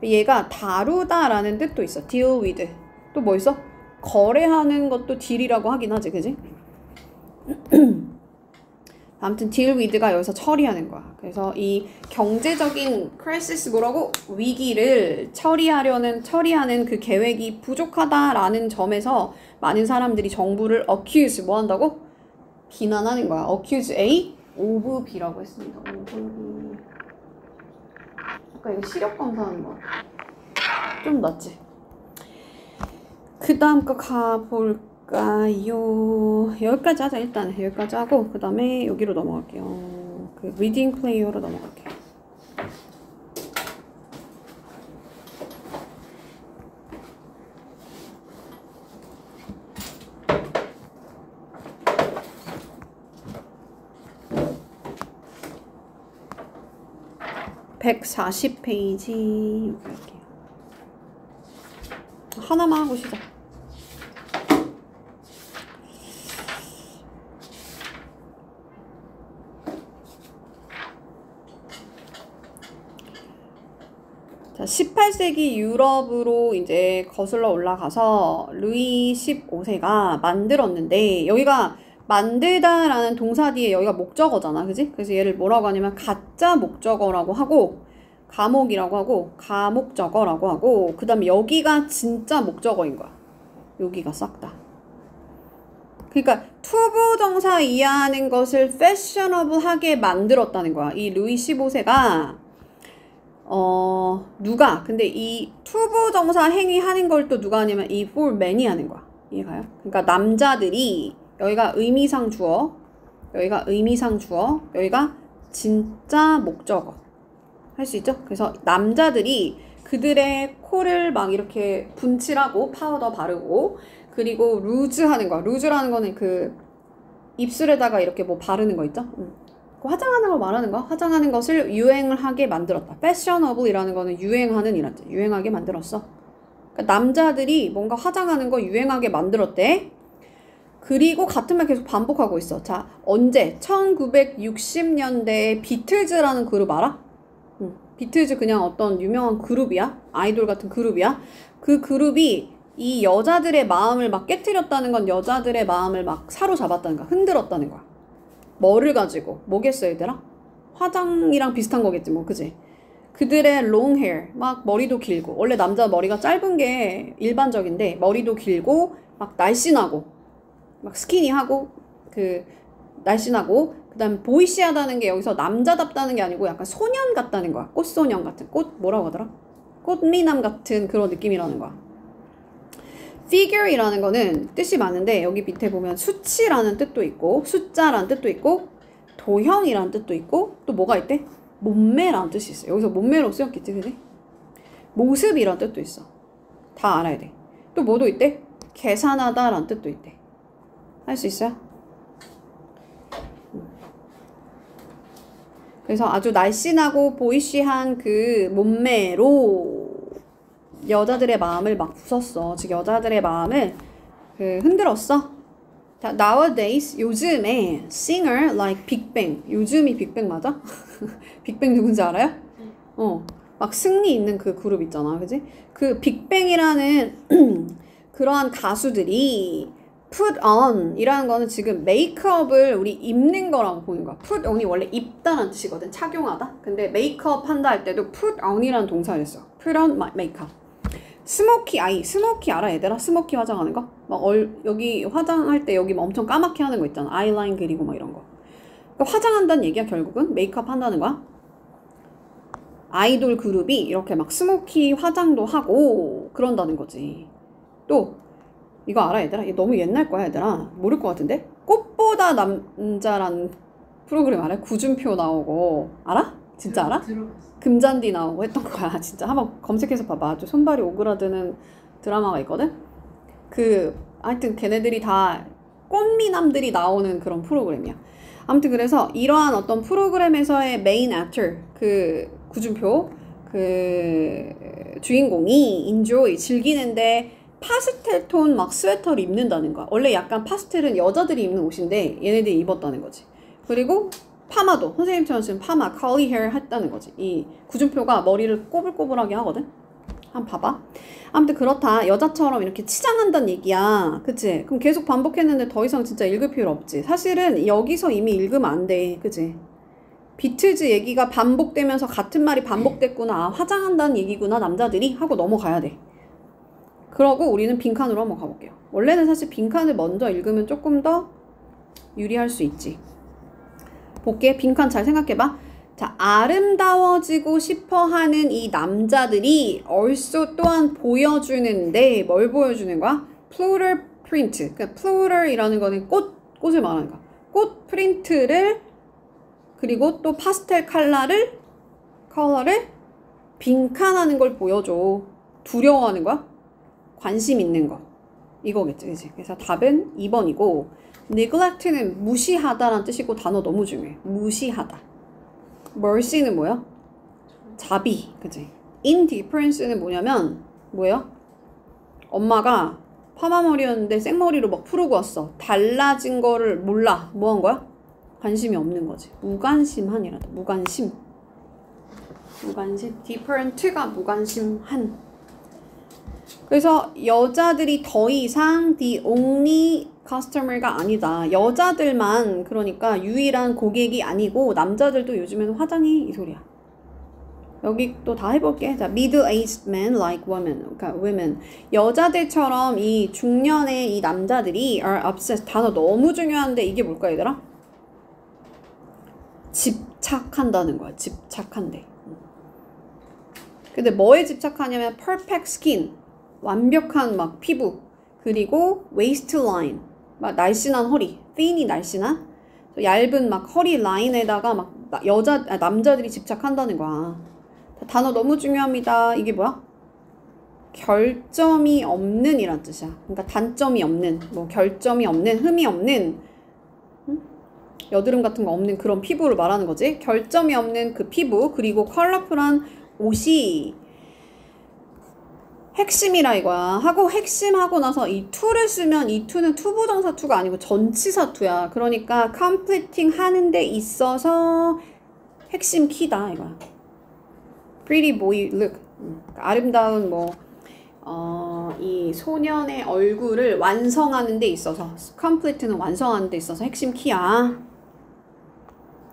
얘가 다루다라는 뜻도 있어. deal with. 또 뭐 있어? 거래하는 것도 딜이라고 하긴 하지. 그지? 아무튼 deal with가 여기서 처리하는 거야. 그래서 이 경제적인 crisis 뭐라고? 위기를 처리하는 그 계획이 부족하다라는 점에서 많은 사람들이 정부를 accuse 뭐 한다고? 비난하는 거야. accuse A of B라고 했습니다. of B. 아까 이거 시력 검사하는 거 좀 낫지? 그 다음 거 가볼까요? 여기까지 하자. 일단 여기까지 하고 그 다음에 여기로 넘어갈게요. 그 리딩 플레이어로 넘어갈게요. (140페이지) 여기 할게요. 하나만 하고 시작. 자, 18세기 유럽으로 이제 거슬러 올라가서 루이 15세가 만들었는데, 여기가 만들다라는 동사 뒤에 여기가 목적어잖아. 그지? 그래서 얘를 뭐라고 하냐면 가짜 목적어라고 하고, 가목이라고 하고, 가목적어라고 하고, 그 다음에 여기가 진짜 목적어인 거야. 여기가 싹 다. 그러니까 투부정사 이해하는 것을 패셔너블하게 만들었다는 거야. 이 루이 15세가 누가? 근데 이 투부정사 행위하는 걸 또 누가 하냐면 이 for men이 하는 거야. 이해가요? 그러니까 남자들이, 여기가 의미상 주어, 여기가 의미상 주어, 여기가 진짜 목적어. 할 수 있죠? 그래서 남자들이 그들의 코를 막 이렇게 분칠하고 파우더 바르고, 그리고 루즈 하는 거야. 루즈라는 거는 그 입술에다가 이렇게 뭐 바르는 거 있죠? 그 화장하는 걸 말하는 거야. 화장하는 것을 유행을 하게 만들었다. fashionable이라는 거는 유행하는 이란 뜻. 유행하게 만들었어. 그러니까 남자들이 뭔가 화장하는 거 유행하게 만들었대. 그리고 같은 말 계속 반복하고 있어. 자, 언제? 1960년대에 비틀즈라는 그룹 알아? 비틀즈 그냥 어떤 유명한 그룹이야. 아이돌 같은 그룹이야. 그 그룹이 이 여자들의 마음을 막 깨트렸다는 건 여자들의 마음을 막 사로잡았다는 거야. 흔들었다는 거야. 뭐를 가지고? 뭐겠어 얘들아? 화장이랑 비슷한 거겠지 뭐. 그지? 그들의 long hair, 막 머리도 길고, 원래 남자 머리가 짧은 게 일반적인데, 머리도 길고, 막 날씬하고, 막 스키니하고, 날씬하고, 그 다음에 보이시하다는 게 여기서 남자답다는 게 아니고 약간 소년 같다는 거야. 꽃소년 같은, 뭐라고 하더라? 꽃미남 같은 그런 느낌이라는 거야. figure이라는 거는 뜻이 많은데, 여기 밑에 보면 수치라는 뜻도 있고, 숫자라는 뜻도 있고, 도형이라는 뜻도 있고, 또 뭐가 있대? 몸매라는 뜻이 있어. 여기서 몸매로 쓰였겠지, 그지? 모습이라는 뜻도 있어. 다 알아야 돼. 또 뭐도 있대? 계산하다라는 뜻도 있대. 할 수 있어요? 그래서 아주 날씬하고 보이시한 그 몸매로 여자들의 마음을 막 부쉈어. 즉 여자들의 마음을 흔들었어. Nowadays, 요즘에 singer like 빅뱅. 요즘이 빅뱅 맞아? 빅뱅 누군지 알아요? 막 승리 있는 그 그룹 있잖아. 그지? 그 빅뱅이라는 그러한 가수들이 put on 이라는 거는 지금 메이크업을 우리 입는 거라고 보는 거야. put on이 원래 입다라는 뜻이거든. 착용하다. 근데 메이크업 한다 할 때도 put on이라는 동사를 써. put on makeup. 스모키 아이. 스모키 알아 얘들아? 스모키 화장하는 거? 막 여기 화장할 때 여기 막 엄청 까맣게 하는 거 있잖아. 아이라인 그리고 막 이런 거. 그러니까 화장한다는 얘기야 결국은. 메이크업 한다는 거야. 아이돌 그룹이 이렇게 막 스모키 화장도 하고 그런다는 거지. 또 이거 알아 얘들아? 이거 너무 옛날 거야 얘들아. 모를 것 같은데? 꽃보다 남자라는 프로그램 알아? 구준표 나오고 알아? 진짜 알아? 금잔디 나오고 했던 거야. 진짜 한번 검색해서 봐봐. 아주 손발이 오그라드는 드라마가 있거든? 하여튼 걔네들이 다 꽃미남들이 나오는 그런 프로그램이야. 아무튼 그래서 이러한 어떤 프로그램에서의 메인 액터 구준표 주인공이 enjoy 즐기는데 파스텔 톤 막 스웨터를 입는다는 거야. 원래 약간 파스텔은 여자들이 입는 옷인데 얘네들이 입었다는 거지. 그리고 파마도 선생님처럼 지금 파마 curly hair 했다는 거지. 이 구준표가 머리를 꼬불꼬불하게 하거든. 한번 봐봐. 아무튼 그렇다. 여자처럼 이렇게 치장한다는 얘기야. 그치? 그럼 계속 반복했는데 더 이상 진짜 읽을 필요 없지. 사실은 여기서 이미 읽으면 안 돼. 그치? 비트즈 얘기가 반복되면서 같은 말이 반복됐구나. 화장한다는 얘기구나. 남자들이 하고 넘어가야 돼. 그러고 우리는 빈칸으로 한번 가볼게요. 원래는 사실 빈칸을 먼저 읽으면 조금 더 유리할 수 있지. 볼게. 빈칸 잘 생각해봐. 자, 아름다워지고 싶어하는 이 남자들이 also 또한 보여주는데 뭘 보여주는 거야? floral print. 그러니까 floral이라는 거는 꽃을 말하는 거야. 꽃 프린트를 그리고 또 파스텔 컬러를 빈칸하는 걸 보여줘. 두려워하는 거야? 관심 있는 거. 이거겠지, 그치? 그래서 답은 2번이고, neglect는 무시하다라는 뜻이고 단어 너무 중요해. 무시하다. mercy는 뭐야? 자비, 그치? indifference는 뭐냐면, 뭐예요? 엄마가 파마머리였는데 생머리로 막 풀고 왔어. 달라진 거를 몰라. 뭐 한 거야? 관심이 없는 거지. 무관심한이라다. 무관심. different가 무관심한. 그래서 여자들이 더 이상 the only customer가 아니다. 여자들만 그러니까 유일한 고객이 아니고 남자들도 요즘에는 화장이 이 소리야. 여기 또 다 해볼게. 자, middle-aged men like women. 그러니까 women. 여자들처럼 이 중년의 이 남자들이 are obsessed. 단어 너무 중요한데 이게 뭘까 얘들아? 집착한다는 거야. 집착한대. 근데 뭐에 집착하냐면 perfect skin. 완벽한 막 피부. 그리고 waistline. 막 날씬한 허리. thin이 날씬한. 얇은 막 허리 라인에다가 막 남자들이 집착한다는 거야. 단어 너무 중요합니다. 이게 뭐야? 결점이 없는 이란 뜻이야. 그러니까 단점이 없는, 뭐 결점이 없는, 흠이 없는, 여드름 같은 거 없는 그런 피부를 말하는 거지. 결점이 없는 그 피부, 그리고 컬러풀한 옷이 핵심이라 이거야. 하고 핵심하고 나서 이 to를 쓰면 이 to는 투부정사 to가 아니고 전치사 to야. 그러니까 completing 하는 데 있어서 핵심 키다 이거야. pretty boy look. 아름다운 이 소년의 얼굴을 완성하는 데 있어서 complete는 완성하는 데 있어서 핵심 키야.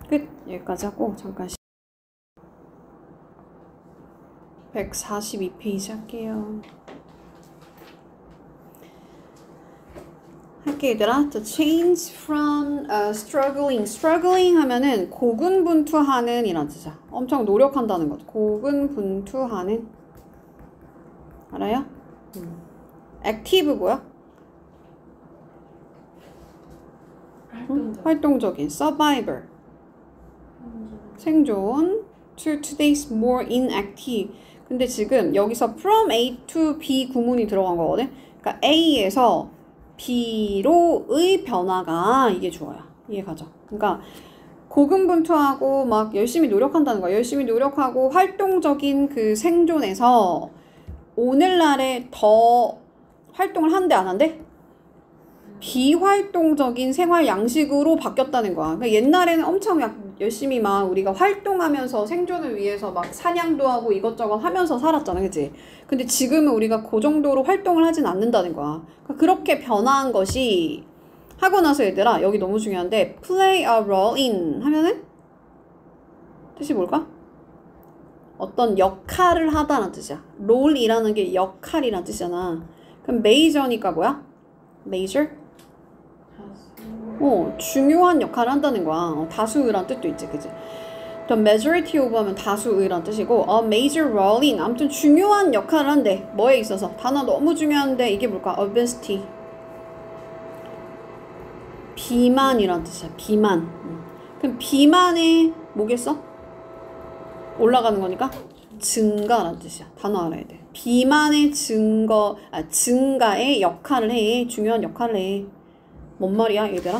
끝. 여기까지 하고 잠깐 142페이지 할게요. 할게 얘들아. To change from struggling. struggling 하면은 고군분투하는 이란 뜻이야. 엄청 노력한다는 것. 고군분투하는. 알아요? active 뭐야? 활동적인. survivor. 생존. to today's more inactive. 근데 지금 여기서 from A to B 구문이 들어간 거거든. 그러니까 A에서 B로의 변화가 이게 주어야. 이해 가죠? 그러니까 고군분투하고 막 열심히 노력한다는 거야. 열심히 노력하고 활동적인 그 생존에서 오늘날에 더 활동을 한대 안 한대? 비활동적인 생활 양식으로 바뀌었다는 거야. 그러니까 옛날에는 엄청 열심히 막 우리가 활동하면서 생존을 위해서 막 사냥도 하고 이것저것 하면서 살았잖아, 그치? 근데 지금은 우리가 그 정도로 활동을 하진 않는다는 거야. 그러니까 그렇게 변화한 것이 하고 나서 얘들아, 여기 너무 중요한데 play a role in 하면은 뜻이 뭘까? 어떤 역할을 하다라는 뜻이야. 롤이라는 게 역할이라는 뜻이잖아. 그럼 major니까 뭐야? major? 중요한 역할을 한다는 거야. 다수의란 뜻도 있지, 그치? The majority of 하면 다수의란 뜻이고, a major role in, 아무튼 중요한 역할을 한대. 뭐에 있어서? 단어 너무 중요한데, 이게 뭘까? obesity. 비만이란 뜻이야, 비만. 그럼 비만의 뭐겠어? 올라가는 거니까? 증가란 뜻이야. 단어 알아야 돼. 비만의 증가의 역할을 해. 중요한 역할을 해. 뭔 말이야, 얘들아?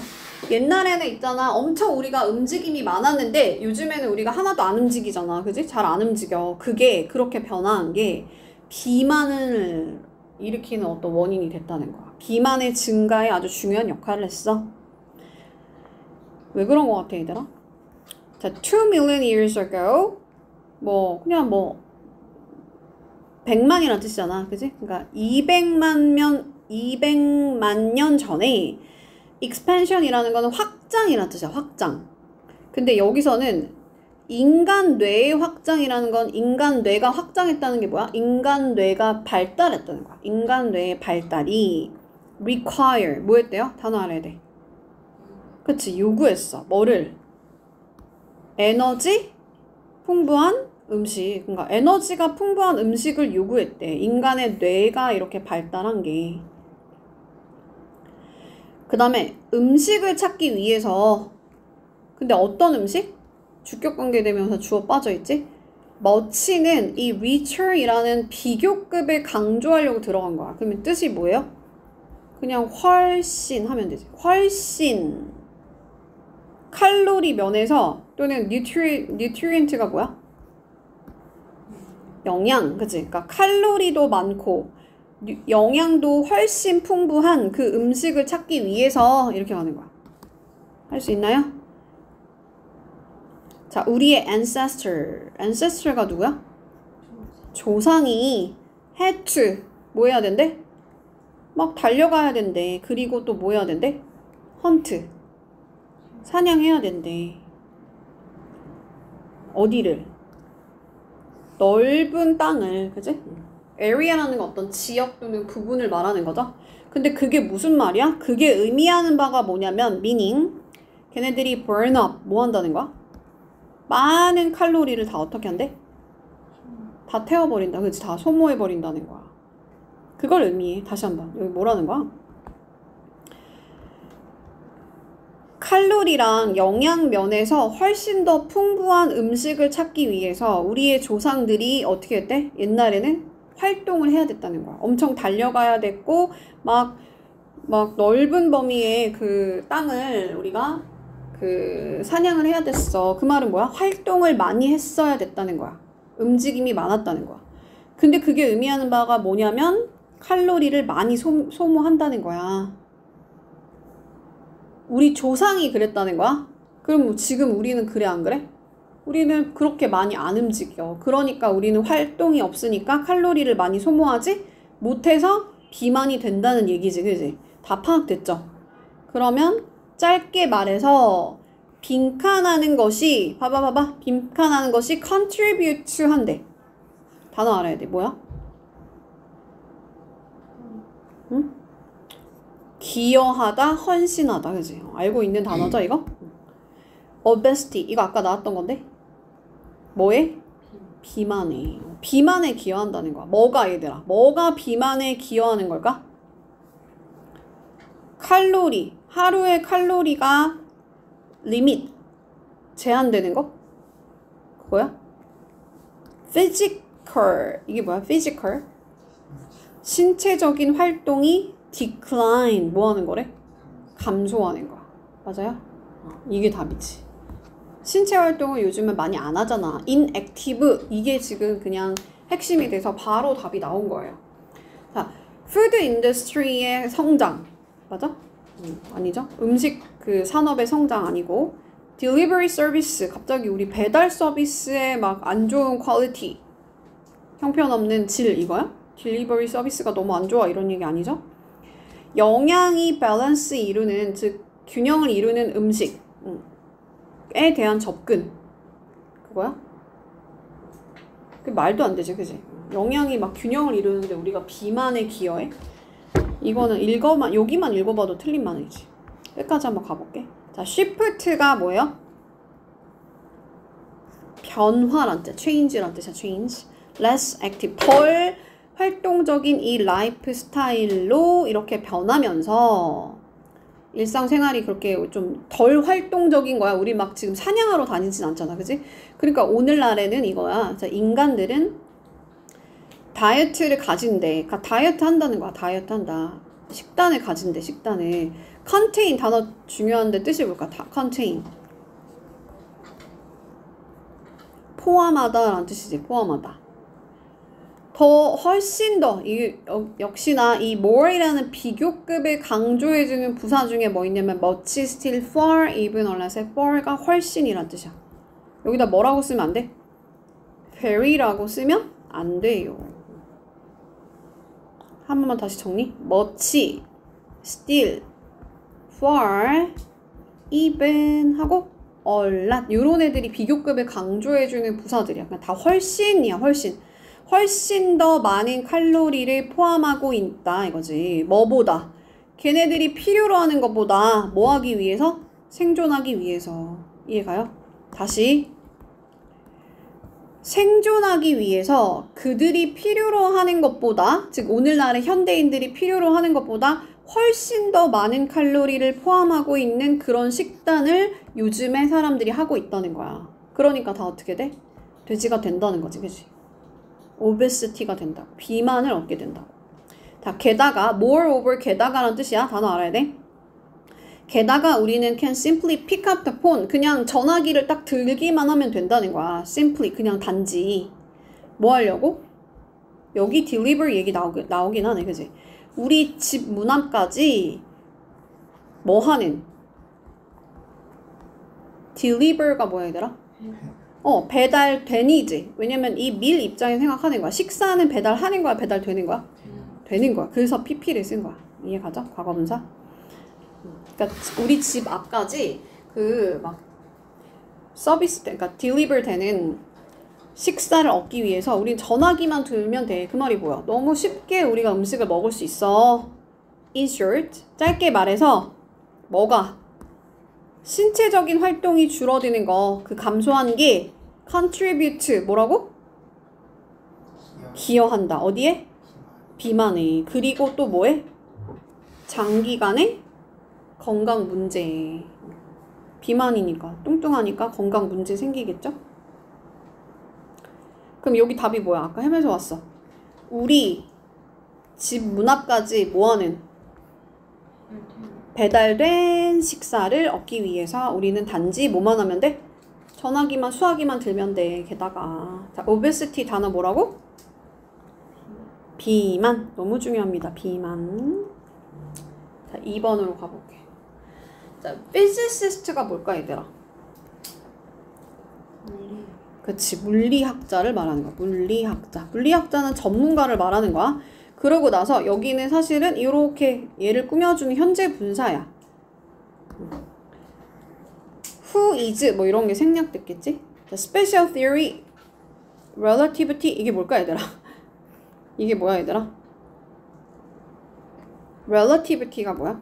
옛날에는 있잖아. 엄청 우리가 움직임이 많았는데 요즘에는 우리가 하나도 안 움직이잖아. 그지? 잘 안 움직여. 그게 그렇게 변화한 게 비만을 일으키는 어떤 원인이 됐다는 거야. 비만의 증가에 아주 중요한 역할을 했어. 왜 그런 거 같아, 얘들아? 자, 2 million years ago. 그냥 100만이라는 뜻이잖아. 그지? 그러니까 200만 년 전에 expansion이라는 거는 확장이라는 뜻이야. 확장. 근데 여기서는 인간 뇌의 확장이라는 건 인간 뇌가 확장했다는 게 뭐야? 인간 뇌가 발달했다는 거야. 인간 뇌의 발달이 require 뭐 했대요? 단어 알아야 돼. 그치? 요구했어. 뭐를? 에너지 풍부한 음식. 그러니까 에너지가 풍부한 음식을 요구했대. 인간의 뇌가 이렇게 발달한 게. 그 다음에 음식을 찾기 위해서, 근데 어떤 음식? 주격관계 되면서 주어 빠져있지? much는 이 richer이라는 비교급을 강조하려고 들어간 거야. 그러면 뜻이 뭐예요? 그냥 훨씬 하면 되지. 훨씬. 칼로리 면에서 또는 nutrient가 뭐야? 영양, 그치? 그러니까 칼로리도 많고 영양도 훨씬 풍부한 그 음식을 찾기 위해서 이렇게 가는 거야. 할 수 있나요? 자, 우리의 ancestor가 누구야? 조상이 had to 뭐 해야 된대? 막 달려가야 된대. 그리고 또 뭐 해야 된대? hunt 사냥해야 된대. 어디를? 넓은 땅을, 그치? area라는 건 어떤 지역 또는 부분을 말하는 거죠. 근데 그게 무슨 말이야? 그게 의미하는 바가 뭐냐면 meaning 걔네들이 burn up 뭐 한다는 거야? 많은 칼로리를 다 어떻게 한대? 다 태워버린다. 그치? 다 소모해버린다는 거야. 그걸 의미해. 다시 한번. 여기 뭐라는 거야? 칼로리랑 영양 면에서 훨씬 더 풍부한 음식을 찾기 위해서 우리의 조상들이 어떻게 했대? 옛날에는 활동을 해야 됐다는 거야. 엄청 달려가야 됐고 막 넓은 범위의 그 땅을 우리가 그 사냥을 해야 됐어. 그 말은 뭐야? 활동을 많이 했어야 됐다는 거야. 움직임이 많았다는 거야. 근데 그게 의미하는 바가 뭐냐면 칼로리를 많이 소모한다는 거야. 우리 조상이 그랬다는 거야? 그럼 지금 우리는 그래 안 그래? 우리는 그렇게 많이 안 움직여. 그러니까 우리는 활동이 없으니까 칼로리를 많이 소모하지 못해서 비만이 된다는 얘기지, 그지? 다 파악됐죠? 그러면 짧게 말해서 빈칸하는 것이 봐봐 빈칸하는 것이 contribute 한대. 단어 알아야 돼. 뭐야? 응? 기여하다, 헌신하다. 그지? 알고 있는 단어죠, 이거? obesity. 이거 아까 나왔던 건데? 뭐에? 비만에. 비만에 기여한다는 거야. 뭐가 얘들아? 뭐가 비만에 기여하는 걸까? 칼로리. 하루의 칼로리가 리밋. 제한되는 거? 그거야? physical. 이게 뭐야? physical. 신체적인 활동이 decline. 뭐 하는 거래? 감소하는 거야. 맞아요? 이게 답이지. 신체 활동을 요즘은 많이 안 하잖아. inactive. 이게 지금 그냥 핵심이 돼서 바로 답이 나온 거예요. 자, food industry의 성장. 맞아? 아니죠? 음식 그 산업의 성장 아니고 delivery service. 갑자기 우리 배달 서비스의 막 안 좋은 퀄리티. 형편없는 질 이거야? delivery 서비스가 너무 안 좋아 이런 얘기 아니죠? 영양이 밸런스 이루는 즉 균형을 이루는 음식에 대한 접근 그거야? 그 말도 안 되지 그지? 영양이 막 균형을 이루는데 우리가 비만에 기여해? 이거는 여기만 읽어봐도 틀린 말이지. 끝까지 한번 가볼게. 자, shift가 뭐예요? 변화란 뜻, change란 뜻이야, change. less active, 덜 활동적인 이 라이프 스타일로 이렇게 변하면서 일상생활이 그렇게 좀 덜 활동적인 거야. 우리 막 지금 사냥하러 다니진 않잖아, 그지? 그러니까 오늘날에는 이거야. 자, 인간들은 다이어트를 가진대. 다이어트 한다는 거야. 다이어트 한다. 식단을 가진대. 식단을. contain 단어 중요한데 뜻이 뭘까? contain. 포함하다 라는 뜻이지. 포함하다. 훨씬 더 이게 역시나 이 more이라는 비교급을 강조해주는 부사 중에 뭐 있냐면 much, still, far, even, unless, far가 훨씬이란 뜻이야. 여기다 뭐라고 쓰면 안 돼? very라고 쓰면 안 돼요. 한 번만 다시 정리. much, still, far, even 하고 a lot 요런 애들이 비교급을 강조해주는 부사들이야. 그냥 다 훨씬이야. 훨씬 더 많은 칼로리를 포함하고 있다 이거지. 뭐보다? 걔네들이 필요로 하는 것보다 뭐 하기 위해서? 생존하기 위해서. 이해가요? 다시. 생존하기 위해서 그들이 필요로 하는 것보다 즉 오늘날의 현대인들이 필요로 하는 것보다 훨씬 더 많은 칼로리를 포함하고 있는 그런 식단을 요즘에 사람들이 하고 있다는 거야. 그러니까 다 어떻게 돼? 돼지가 된다는 거지, 그치? obesity가 된다고. 비만을 얻게 된다고. 자, 게다가, moreover, 게다가라는 뜻이야. 단어 알아야 돼. 게다가 우리는 can simply pick up the phone. 그냥 전화기를 딱 들기만 하면 된다는 거야. simply, 그냥 단지. 뭐 하려고? 여기 deliver 얘기 나오긴 하네, 그치? 우리 집 문 앞까지 뭐 하는? deliver가 뭐야, 얘들아? 배달되니지. 왜냐면 이 밀 입장에 생각하는 거야. 식사는 배달하는 거야, 배달되는 거야? 되는 거야. 그래서 pp를 쓴 거야. 이해가죠? 과거분사. 그러니까 우리 집 앞까지 그 막 서비스, 그러니까 deliver 되는 식사를 얻기 위해서 우린 전화기만 들면 돼. 그 말이 뭐야? 너무 쉽게 우리가 음식을 먹을 수 있어. In short, 짧게 말해서 뭐가? 신체적인 활동이 줄어드는 거, 그 감소한 게 contribute, 뭐라고? 기여한다. 어디에? 비만에. 그리고 또 뭐해? 장기간의 건강 문제. 비만이니까, 뚱뚱하니까 건강 문제 생기겠죠? 그럼 여기 답이 뭐야? 아까 헤매서 왔어. 우리 집 문 앞까지 뭐하는? 배달된 식사를 얻기 위해서 우리는 단지 뭐만 하면 돼? 전화기만 수화기만 들면 돼. 게다가 자, obesity 단어 뭐라고? 비만. 너무 중요합니다. 비만. 자, 2번으로 가볼게. 자, physicist가 뭘까 얘들아? 그치, 물리학자를 말하는 거야. 물리학자는 전문가를 말하는 거야. 그러고 나서 여기는 사실은 이렇게 얘를 꾸며주는 현재 분사야. Who is 뭐 이런 게 생략됐겠지? special theory relativity 이게 뭘까 얘들아? 이게 뭐야 얘들아? relativity가 뭐야?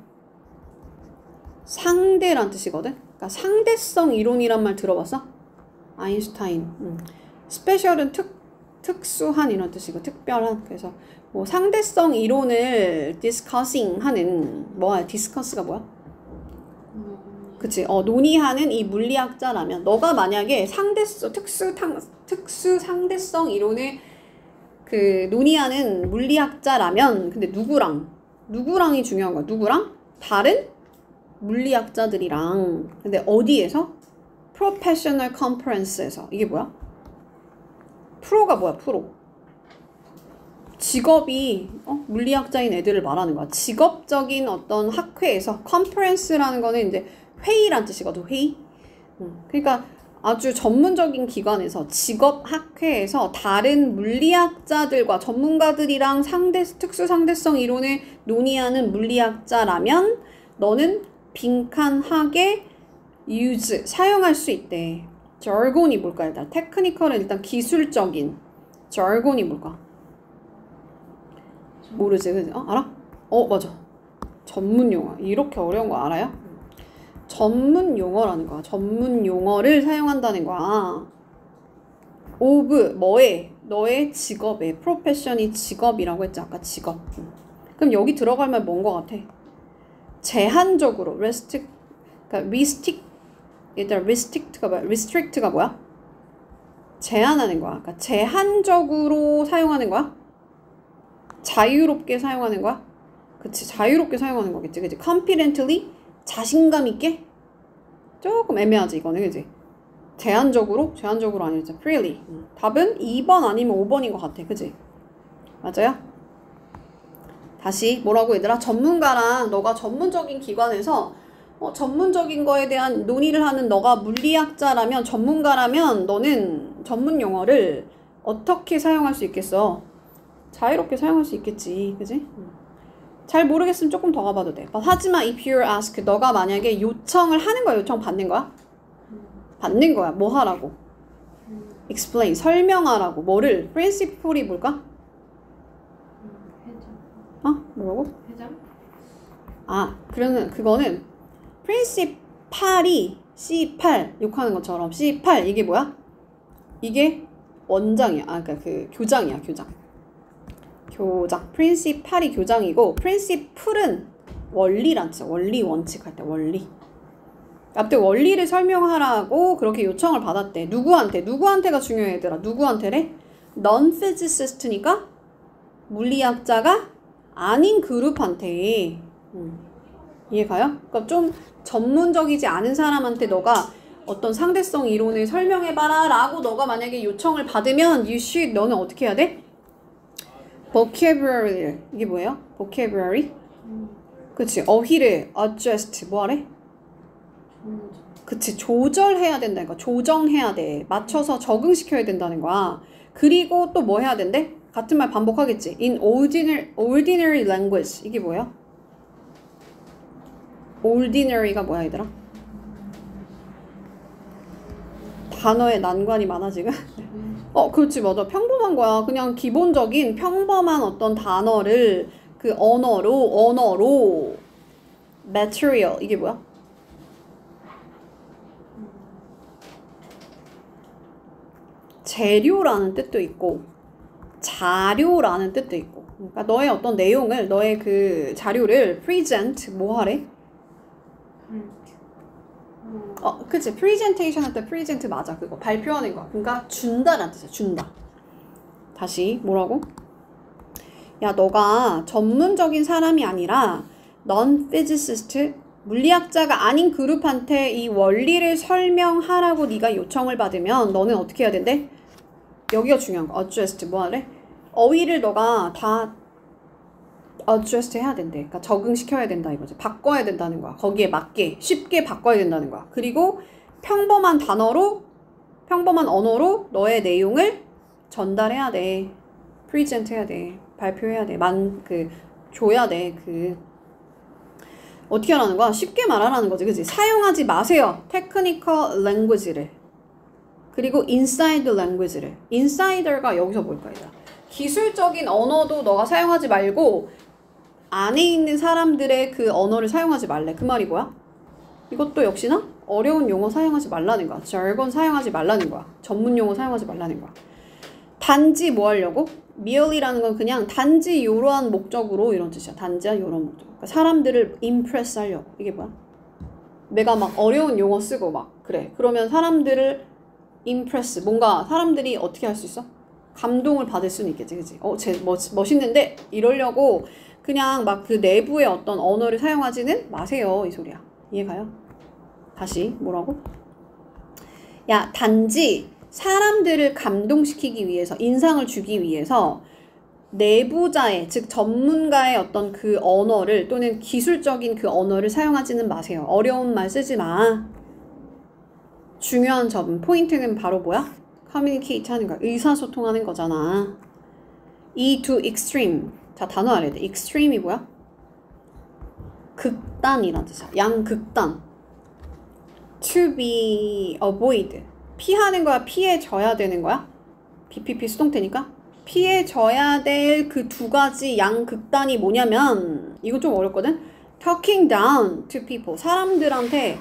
상대란 뜻이거든? 그러니까 상대성 이론이란 말 들어봤어? 아인슈타인. 스페셜은 특수한 이런 뜻이고 특별한. 그래서 뭐 상대성 이론을 discussing 하는 뭐야? discuss가 뭐야? 그치? 논의하는 이 물리학자라면 너가 만약에 특수 상대성 이론을 그 논의하는 물리학자라면 근데 누구랑이 중요한 거야? 누구랑? 다른 물리학자들이랑. 근데 어디에서? 프로페셔널 컨퍼런스에서. 이게 뭐야? 프로가 뭐야? 프로. 직업이 물리학자인 애들을 말하는 거야. 직업적인 어떤 학회에서. 컨퍼런스라는 거는 이제 회의란 뜻이거든. 회의. 그러니까 아주 전문적인 기관에서 직업학회에서 다른 물리학자들과 전문가들이랑 특수 상대성 이론을 논의하는 물리학자라면 너는 빈칸하게 사용할 수 있대. jargon이 뭘까? 일단 테크니컬은 일단 기술적인. jargon이 뭘까? 모르지, 그지? 알아? 맞아. 전문 용어. 이렇게 어려운 거 알아요? 전문 용어라는 거야. 전문 용어를 사용한다는 거야. of 너의 직업에 프로페션이 직업이라고 했지 아까 직업. 그럼 여기 들어가면 뭔 거 같아? 제한적으로 그러니까 restrict가 뭐야? 제한하는 거야. 그러니까 제한적으로 사용하는 거야? 자유롭게 사용하는 거야? 그치, 자유롭게 사용하는 거겠지, 그치? confidently 자신감 있게? 조금 애매하지 이거는, 그치? 제한적으로 아니지, freely. 답은 2번 아니면 5번인 것 같아, 그치? 맞아요? 다시 뭐라고 얘들아? 전문가랑 너가 전문적인 기관에서 전문적인 거에 대한 논의를 하는 너가 물리학자라면, 전문가라면 너는 전문 용어를 어떻게 사용할 수 있겠어? 자유롭게 사용할 수 있겠지, 그치? 잘 모르겠으면 조금 더 가봐도 돼. 하지만 if you ask, 너가 만약에 요청을 하는 거야, 요청 받는 거야? 받는 거야. 뭐 하라고? explain, 설명하라고. 뭐를? principle이 뭘까? 뭐라고? 회장? 그러면 그거는 principal이 C8 욕하는 것처럼 C8 이게 뭐야? 이게 원장이야. 그러니까 그 교장이야, 교장. principal이 교장이고 principle은 원리란 뜻이야. 원리, 원칙 할 때 원리. 앞에 원리를 설명하라고 그렇게 요청을 받았대. 누구한테가 중요해 얘들아. 누구한테래? non-physicist니까 물리학자가 아닌 그룹한테. 이해가요? 그러니까 좀 전문적이지 않은 사람한테 너가 어떤 상대성 이론을 설명해봐라 라고 너가 만약에 요청을 받으면 너는 어떻게 해야 돼? vocabulary. 이게 뭐예요? vocabulary? 그치. 어휘를 adjust 뭐하래? 그치. 조절해야 된다니까. 조정해야 돼. 맞춰서 적응시켜야 된다는 거야. 그리고 또 뭐 해야 된대? 같은 말 반복하겠지. in ordinary language. 이게 뭐야? ordinary가 뭐야 얘들아? 단어에 난관이 많아 지금? 그렇지, 맞아. 평범한 거야. 그냥 기본적인 평범한 어떤 단어를 그 언어로 material. 이게 뭐야? 재료라는 뜻도 있고 자료라는 뜻도 있고. 그러니까 너의 어떤 내용을, 너의 그 자료를 present 뭐 하래? 그치. presentation 할 때 present 맞아. 그거 발표하는 거야. 그러니까 준다라는 뜻이야. 준다. 다시 뭐라고? 야, 너가 전문적인 사람이 아니라 non-physicist, 물리학자가 아닌 그룹한테 이 원리를 설명하라고 네가 요청을 받으면 너는 어떻게 해야 된대? 여기가 중요한 거. adjust 뭐 하래? 어휘를 너가 다 adjust 해야 된대. 그러니까 적응시켜야 된다 이거지. 바꿔야 된다는 거야. 거기에 맞게 쉽게 바꿔야 된다는 거야. 그리고 평범한 언어로 너의 내용을 전달해야 돼. present 해야 돼. 발표해야 돼. 줘야 돼. 어떻게 하라는 거야? 쉽게 말하라는 거지. 그치? 사용하지 마세요. technical language를. 그리고 inside the language를. insider가 여기서 뭘까? 얘들아. 기술적인 언어도 너가 사용하지 말고 안에 있는 사람들의 그 언어를 사용하지 말래. 그 말이 뭐야? 이것도 역시나 어려운 용어 사용하지 말라는 거야. jargon 사용하지 말라는 거야. 전문 용어 사용하지 말라는 거야. 단지 뭐 하려고? merely라는 건 그냥 단지 이러한 목적으로 이런 뜻이야. 단지 이런 목적. 그러니까 사람들을 impress 하려고. 이게 뭐야? 내가 막 어려운 용어 쓰고 막 그래. 그러면 사람들을 impress. 뭔가 사람들이 어떻게 할 수 있어? 감동을 받을 수는 있겠지. 그치? 쟤 멋있는데? 이러려고 그냥 막 그 내부의 어떤 언어를 사용하지는 마세요. 이 소리야. 이해가요? 다시 뭐라고? 야, 단지 사람들을 감동시키기 위해서, 인상을 주기 위해서 내부자의, 즉 전문가의 어떤 그 언어를 또는 기술적인 그 언어를 사용하지는 마세요. 어려운 말 쓰지 마. 중요한 점, 포인트는 바로 뭐야? communicate 하는 거야. 의사소통하는 거잖아. 이 to extreme. 자, 단어 알아야 돼. extreme이 뭐야? 극단이란 뜻이야. 양극단. to be avoid. 피하는 거야? 피해져야 되는 거야? BPP 수동태니까? 피해져야 될 그 두 가지 양극단이 뭐냐면 이거 좀 어렵거든? talking down to people. 사람들한테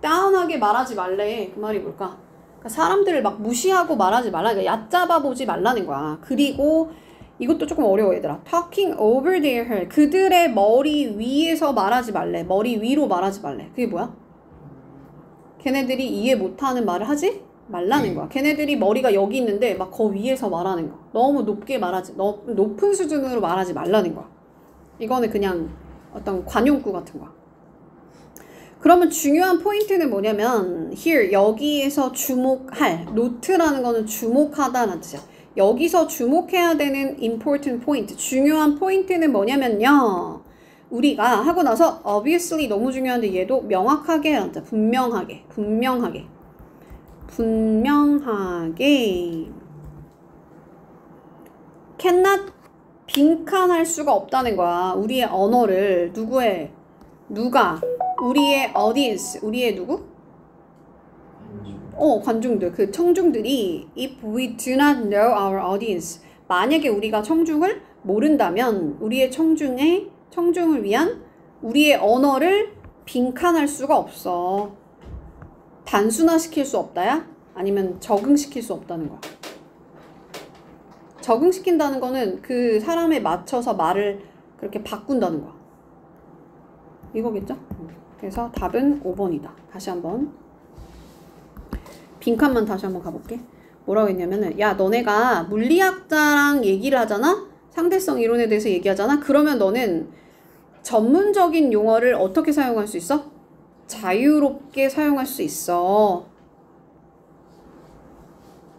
다운하게 말하지 말래. 그 말이 뭘까? 그러니까 사람들을 막 무시하고 말하지 말라. 그러니까 얕잡아 보지 말라는 거야. 그리고 이것도 조금 어려워 얘들아. talking over their head. 그들의 머리 위에서 말하지 말래. 머리 위로 말하지 말래. 그게 뭐야? 걔네들이 이해 못하는 말을 하지 말라는 거야. 걔네들이 머리가 여기 있는데 막 그 위에서 말하는 거야. 너무 높게 말하지, 너무 높은 수준으로 말하지 말라는 거야. 이거는 그냥 어떤 관용구 같은 거야. 그러면 중요한 포인트는 뭐냐면 here, 여기에서 주목할, note라는 거는 주목하다라는 뜻이야. 여기서 주목해야 되는 important point, 중요한 포인트는 뭐냐면요. 우리가 하고 나서 obviously 너무 중요한데 얘도 명확하게 한다. 분명하게 cannot 빈칸할 수가 없다는 거야. 우리의 언어를 누가 우리의 audience, 우리의 누구? 관중들, 그 청중들이 if we do not know our audience, 만약에 우리가 청중을 모른다면 우리의 청중을 위한 우리의 언어를 빈칸할 수가 없어. 단순화시킬 수 없다야? 아니면 적응시킬 수 없다는 거야. 적응시킨다는 거는 그 사람에 맞춰서 말을 그렇게 바꾼다는 거야. 이거겠죠? 그래서 답은 5번이다. 다시 한번 빈칸만 다시 한번 가볼게. 뭐라고 했냐면은 야, 너네가 물리학자랑 얘기를 하잖아? 상대성 이론에 대해서 얘기하잖아? 그러면 너는 전문적인 용어를 어떻게 사용할 수 있어? 자유롭게 사용할 수 있어.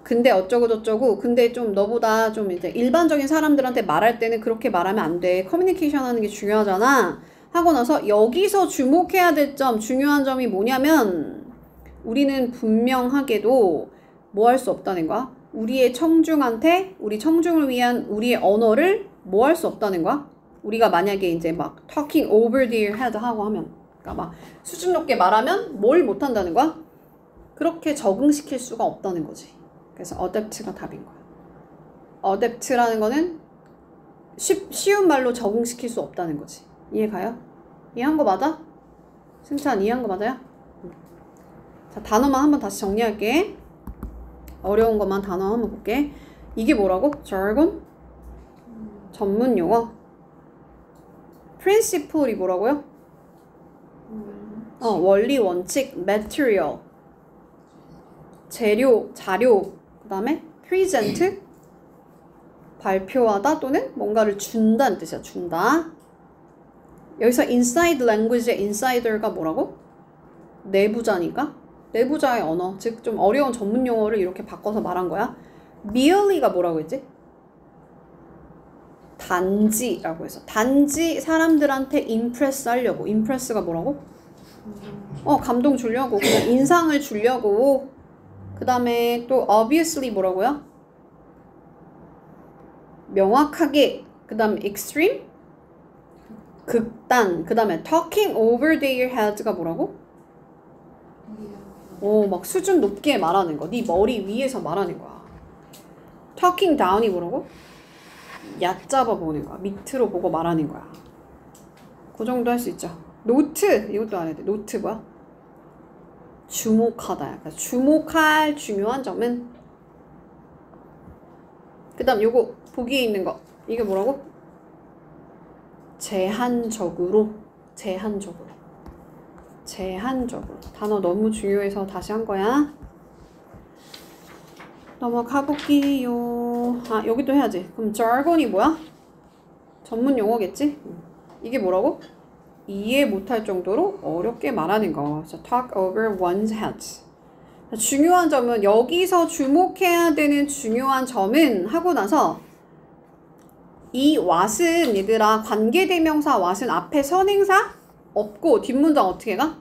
근데 어쩌고 저쩌고, 근데 좀 너보다 좀 이제 일반적인 사람들한테 말할 때는 그렇게 말하면 안 돼. 커뮤니케이션 하는 게 중요하잖아. 하고 나서 여기서 주목해야 될 점, 중요한 점이 뭐냐면 우리는 분명하게도 뭐 할 수 없다는 거야? 우리 청중을 위한 우리의 언어를 뭐 할 수 없다는 거야? 우리가 만약에 이제 막 talking over their head 하고 하면, 그러니까 막 수준 높게 말하면 뭘 못한다는 거야? 그렇게 적응시킬 수가 없다는 거지. 그래서 adapt가 답인 거야. adapt라는 거는 쉬운 말로 적응시킬 수 없다는 거지. 이해가요? 이해한 거 맞아? 승찬 이해한 거 맞아요? 자, 단어만 한번 다시 정리할게. 어려운 것만 단어 한번 볼게. 이게 뭐라고? jargon? 전문 용어. principle이 뭐라고요? 원리, 원칙, material. 재료, 자료. 그 다음에 present. 발표하다 또는 뭔가를 준다는 뜻이야. 준다. 여기서 inside language의 insider가 뭐라고? 내부자니까? 내부자의 언어. 즉 좀 어려운 전문 용어를 이렇게 바꿔서 말한 거야. merely가 뭐라고 했지? 단지라고 해서. 단지 사람들한테 impress 하려고. impress가 뭐라고? 감동 주려고. 그냥 인상을 주려고. 그 다음에 또 obviously 뭐라고요? 명확하게. 그 다음에 extreme? 극단. 그 다음에 talking over their heads가 뭐라고? 막 수준 높게 말하는 거. 네 머리 위에서 말하는 거야. talking down이 뭐라고? 얕잡아 보는 거야. 밑으로 보고 말하는 거야. 그 정도 할 수 있죠. 노트 이것도 알아야 돼. 노트 뭐야? 주목하다. 약간 주목할 중요한 점은. 그 다음 요거 보기에 있는 거. 이게 뭐라고? 제한적으로. 단어 너무 중요해서 다시 한 거야. 넘어가 볼게요. 여기도 해야지. 그럼 jargon이 뭐야? 전문 용어겠지? 이게 뭐라고? 이해 못할 정도로 어렵게 말하는 거. So talk over one's head. 중요한 점은 여기서 주목해야 되는 중요한 점은 하고 나서 이 what은 얘들아 관계대명사 what은 앞에 선행사 없고 뒷문장 어떻게 가?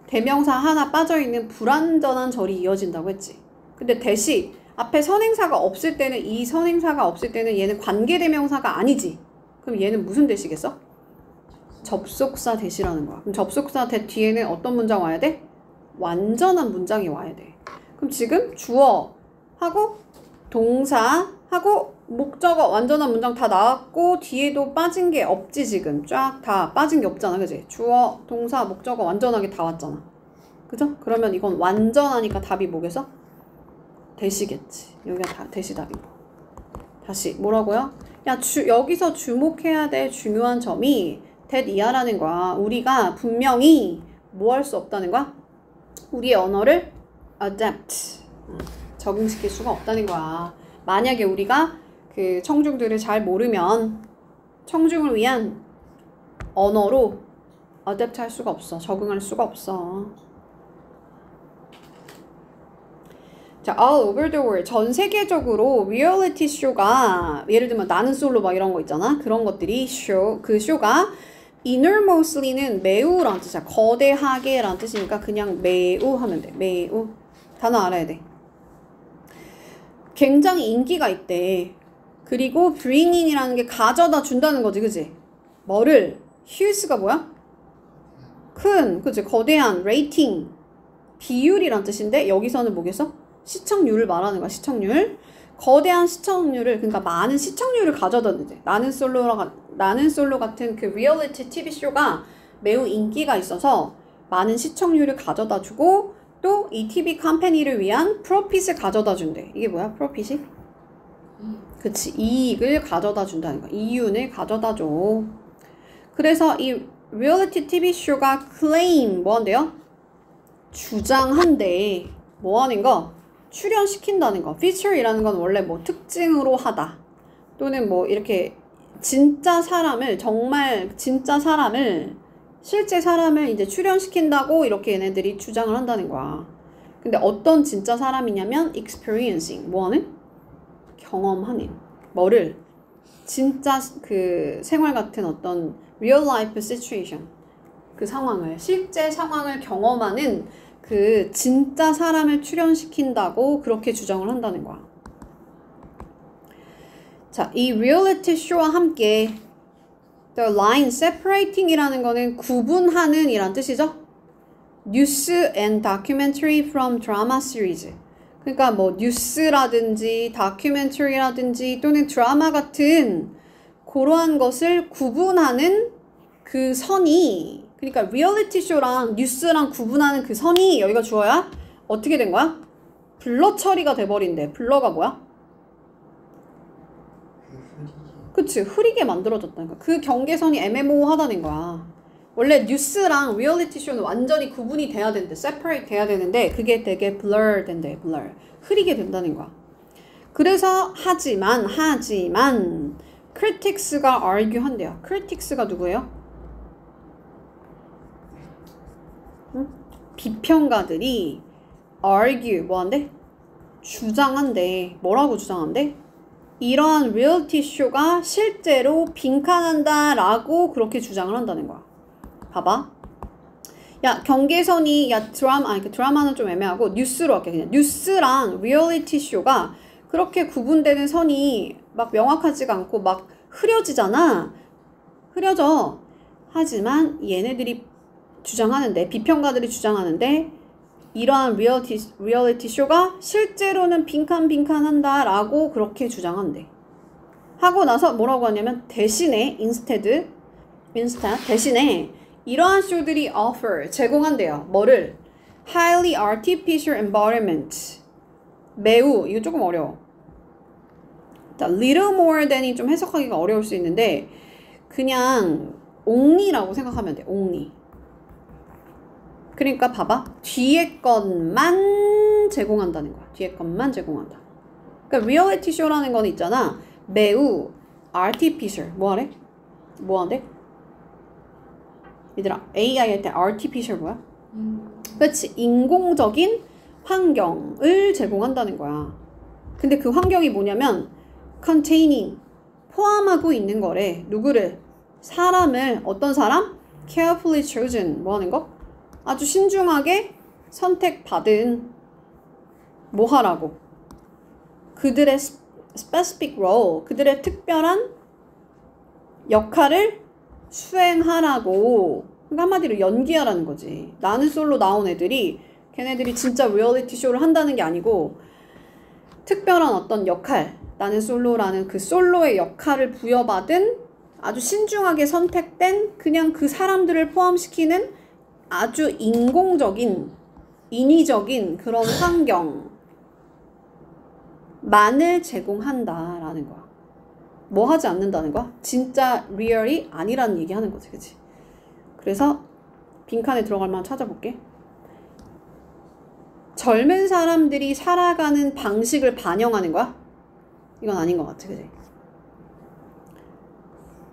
대명사 하나 빠져있는 불완전한 절이 이어진다고 했지. 근데 대신 앞에 선행사가 없을 때는 이 선행사가 없을 때는 얘는 관계대명사가 아니지. 그럼 얘는 무슨 대시겠어? 접속사 대시라는 거야. 그럼 접속사 대 뒤에는 어떤 문장 와야 돼? 완전한 문장이 와야 돼. 그럼 지금 주어 하고 동사 하고 목적어 완전한 문장 다 나왔고 뒤에도 빠진 게 없지. 지금 쫙 다 빠진 게 없잖아. 그지? 주어 동사 목적어 완전하게 다 왔잖아. 그죠? 그러면 이건 완전하니까 답이 뭐겠어? 대시겠지. 여기가 다 대시 답이고. 다시 뭐라고요? 여기서 주목해야 될 중요한 점이 that 이하라는 거야. 우리가 분명히 뭐 할 수 없다는 거야? 우리의 언어를 adapt 적응시킬 수가 없다는 거야. 만약에 우리가 그 청중들을 잘 모르면 청중을 위한 언어로 adapt 할 수가 없어. 적응할 수가 없어. 자, all over the world. 전 세계적으로 리얼리티 쇼가 예를 들면 나는 솔로 막 이런 거 있잖아. 그런 것들이 그 쇼가 enormously는 매우라는 뜻이야. 거대하게 라는 뜻이니까 그냥 매우 하면 돼. 매우. 단어 알아야 돼. 굉장히 인기가 있대. 그리고 bringing이라는 게 가져다 준다는 거지. 그지? 뭐를? huge가 뭐야? 큰. 그지? 거대한. rating. 비율이란 뜻인데 여기서는 뭐겠어? 시청률을 말하는 거야. 시청률. 거대한 시청률을 그러니까 많은 시청률을 가져다 주대. 나는 솔로 같은 그 리얼리티 TV 쇼가 매우 인기가 있어서 많은 시청률을 가져다 주고 또 이 TV 컴퍼니를 위한 프로핏을 가져다 준대. 이게 뭐야? 프로핏이? 그치. 이익을 가져다 준다는 거야. 이윤을 가져다 줘. 그래서 이 리얼리티 TV 쇼가 claim 뭐 한대요? 주장한대. 뭐 하는 거? 출연시킨다는 거. feature이라는 건 원래 뭐 특징으로 하다 또는 뭐 이렇게 진짜 사람을 정말 진짜 사람을 실제 사람을 이제 출연시킨다고 이렇게 얘네들이 주장을 한다는 거야. 근데 어떤 진짜 사람이냐면 experiencing 뭐하는? 경험하는 뭐를? 진짜 그 생활 같은 어떤 real life situation 그 상황을 실제 상황을 경험하는 그 진짜 사람을 출연시킨다고 그렇게 주장을 한다는 거야. 자, 이 리얼리티 쇼와 함께 the line separating 이라는 거는 구분하는 이란 뜻이죠. 뉴스 and documentary from drama series. 그러니까 뭐 뉴스라든지 다큐멘터리라든지 또는 드라마 같은 그러한 것을 구분하는 그 선이 그러니까 리얼리티 쇼랑 뉴스랑 구분하는 그 선이 여기가 주어야 어떻게 된 거야? 블러 처리가 돼버린대. 블러가 뭐야? 그치. 흐리게 만들어졌다니까. 그 경계선이 애매모호하다는 거야. 원래 뉴스랑 리얼리티 쇼는 완전히 구분이 돼야 되는데 separate 돼야 되는데 그게 되게 blur 된대. blur. 흐리게 된다는 거야. 그래서 하지만 critics가 argue 한대요. critics가 누구예요? 응? 비평가들이 argue 뭐한대? 주장한대. 뭐라고 주장한대? 이러한 리얼리티 쇼가 실제로 빈칸한다 라고 그렇게 주장을 한다는 거야. 봐봐. 야, 경계선이 드라마는 좀 애매하고 뉴스로 할게. 그냥 뉴스랑 리얼리티 쇼가 그렇게 구분되는 선이 막 명확하지가 않고 막 흐려지잖아. 하지만 얘네들이 주장하는데 비평가들이 주장하는데 이러한 리얼리티 쇼가 실제로는 빈칸빈칸한다 라고 그렇게 주장한대. 하고 나서 뭐라고 하냐면 대신에 대신에 이러한 쇼들이 offer 제공한대요. 뭐를? highly artificial environment. 매우 이거 조금 어려워. 자, little more than이 좀 해석하기가 어려울 수 있는데 그냥 only라고 생각하면 돼. only. 그러니까 봐봐. 뒤에 것만 제공한다는 거야. 뒤에 것만 제공한다. 그러니까 리얼리티 쇼라는 건 있잖아. 매우 artificial. 뭐하래? 뭐한대? 얘들아 AI 할 때 artificial 뭐야? 그치. 인공적인 환경을 제공한다는 거야. 근데 그 환경이 뭐냐면 containing 포함하고 있는 거래. 누구를? 사람을. 어떤 사람? carefully chosen. 뭐 하는 거? 아주 신중하게 선택받은 뭐 하라고? 그들의 specific role, 그들의 특별한 역할을 수행하라고. 그러니까 한마디로 연기하라는 거지. 나는 솔로 나온 애들이 걔네들이 진짜 리얼리티 쇼를 한다는 게 아니고 특별한 어떤 역할, 나는 솔로라는 그 솔로의 역할을 부여받은 아주 신중하게 선택된 그냥 그 사람들을 포함시키는 아주 인공적인, 인위적인 그런 환경만을 제공한다라는 거야. 뭐 하지 않는다는 거야? 진짜 리얼이 아니라는 얘기 하는 거지, 그치? 그래서 빈칸에 들어갈 만한 찾아볼게. 젊은 사람들이 살아가는 방식을 반영하는 거야? 이건 아닌 것 같아, 그치?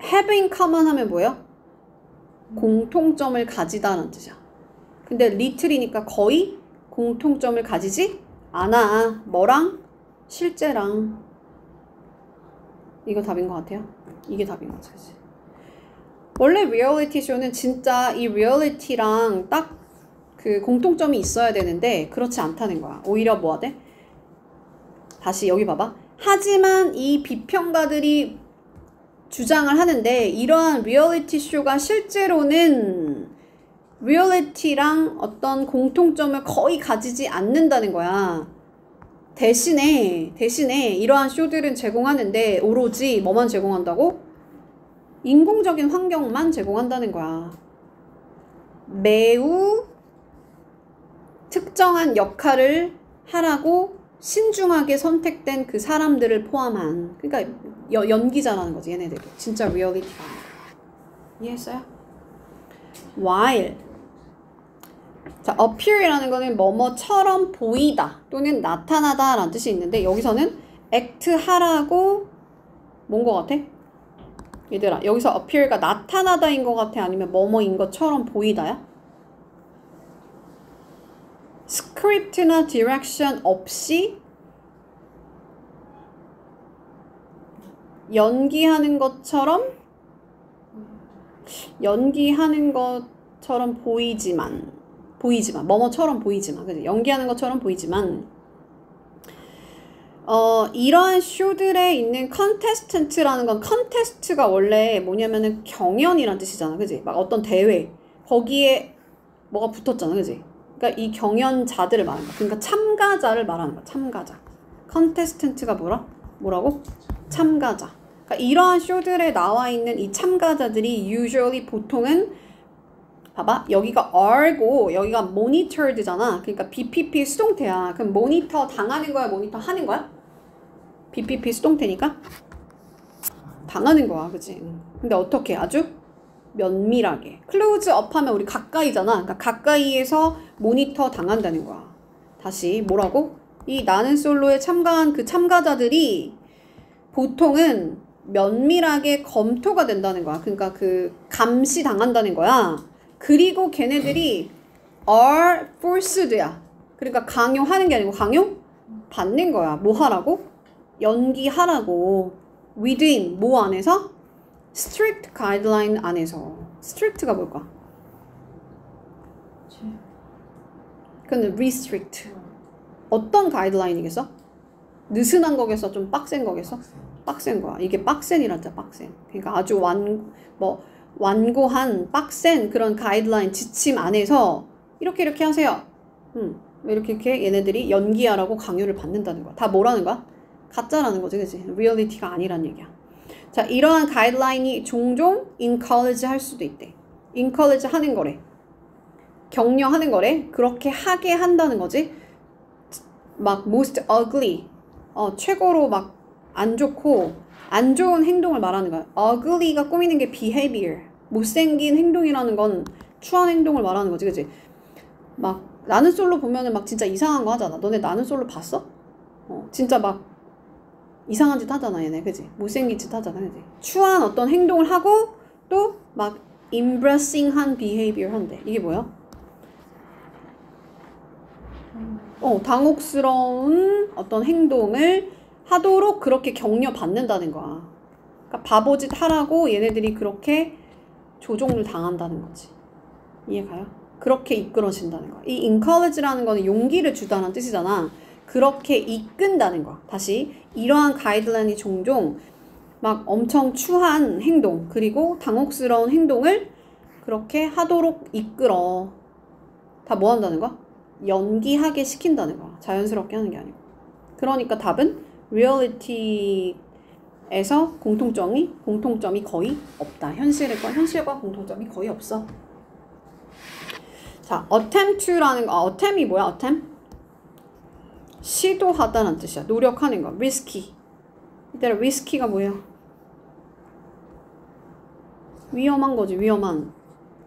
have in common 하면 뭐예요? 공통점을 가지다라는 뜻이야. 근데 little이니까 거의 공통점을 가지지 않아. 뭐랑? 실제랑. 이거 답인 것 같아요? 이게 답인 것 같아. 원래 리얼리티 쇼는 진짜 이 리얼리티랑 딱 그 공통점이 있어야 되는데 그렇지 않다는 거야. 오히려 뭐 하대? 다시 여기 봐봐. 하지만 이 비평가들이 주장을 하는데 이러한 리얼리티 쇼가 실제로는 리얼리티랑 어떤 공통점을 거의 가지지 않는다는 거야. 대신에 이러한 쇼들은 제공하는데 오로지 뭐만 제공한다고? 인공적인 환경만 제공한다는 거야. 매우 특정한 역할을 하라고 신중하게 선택된 그 사람들을 포함한, 그러니까 연기자라는 거지, 얘네들도. 진짜 리얼리티가. 이해했어요? while. 자, appear이라는 거는 뭐뭐처럼 보이다 또는 나타나다 라는 뜻이 있는데 여기서는 act 하라고 뭔 거 같아? 얘들아, 여기서 appear가 나타나다인 것 같아? 아니면 뭐뭐인 것처럼 보이다야? 스크립트나 디렉션 없이 연기하는 것처럼 보이지만 뭐뭐처럼 보이지만, 그치? 연기하는 것처럼 보이지만 이러한 쇼들에 있는 컨테스턴트라는 건, 컨테스트가 원래 뭐냐면은 경연이란 뜻이잖아, 그치? 막 어떤 대회 거기에 뭐가 붙었잖아, 그치? 그러니까 이 경연자들을 말하는 거야. 그러니까 참가자를 말하는 거야. 참가자. 컨테스턴트가 뭐라고? 참가자. 그러니까 이러한 쇼들에 나와 있는 이 참가자들이 usually 보통은 봐봐. 여기가 R고 여기가 monitored잖아. 그러니까 BPP 수동태야. 그럼 모니터 당하는 거야? 모니터 하는 거야? BPP 수동태니까 당하는 거야. 그치? 근데 어떻게? 아주 면밀하게. 클로즈 업 하면 우리 가까이잖아. 그러니까 가까이에서 모니터 당한다는 거야. 다시 뭐라고? 이 나는 솔로에 참가한 그 참가자들이 보통은 면밀하게 검토가 된다는 거야. 그러니까 그 감시 당한다는 거야. 그리고 걔네들이 are forced야. 그러니까 강요하는 게 아니고 강요 받는 거야. 뭐 하라고? 연기하라고. within 뭐 안에서? strict guideline 안에서. strict가 뭘까? 근데 restrict. 어떤 가이드라인이겠어? 느슨한 거겠어? 좀 빡센 거겠어? 빡센 거야. 이게 빡센이란 뜻이야, 빡센. 그러니까 아주 완고한 빡센 그런 가이드라인 지침 안에서 이렇게 하세요. 이렇게 얘네들이 연기하라고 강요를 받는다는 거야. 다 뭐라는 거야? 가짜라는 거지, 그치? 리얼리티가 아니란 얘기야. 자, 이러한 가이드라인이 종종 in college 할 수도 있대. in college 하는 거래. 격려하는 거래. 그렇게 하게 한다는 거지. 막 most ugly, 최고로 막 안 좋고 안 좋은 행동을 말하는 거야. ugly가 꾸미는 게 behavior, 못생긴 행동이라는 건 추한 행동을 말하는 거지, 그치? 막 나는 솔로 보면은 막 진짜 이상한 거 하잖아. 너네 나는 솔로 봤어? 진짜 막 이상한 짓 하잖아, 얘네, 그치? 못생긴 짓 하잖아, 그치? 추한 어떤 행동을 하고 또 막 embarrassing한 behavior 한대. 이게 뭐야? 당혹스러운 어떤 행동을 하도록 그렇게 격려받는다는 거야. 그러니까 바보짓 하라고 얘네들이 그렇게 조종을 당한다는 거지. 이해가요? 그렇게 이끌어진다는 거야. 이 encourage라는 거는 용기를 주다는 뜻이잖아. 그렇게 이끈다는 거야. 다시 이러한 가이드라인이 종종 막 엄청 추한 행동 그리고 당혹스러운 행동을 그렇게 하도록 이끌어. 다 뭐 한다는 거야? 연기하게 시킨다는 거야. 자연스럽게 하는 게 아니고. 그러니까 답은 리얼리티에서 공통점이 거의 없다. 현실과 공통점이 거의 없어. 자, attempt to라는 거, attempt이 뭐야? attempt? 시도하다는 뜻이야. 노력하는 거. risky. 이따라 risky가 뭐예요? 위험한 거지, 위험한.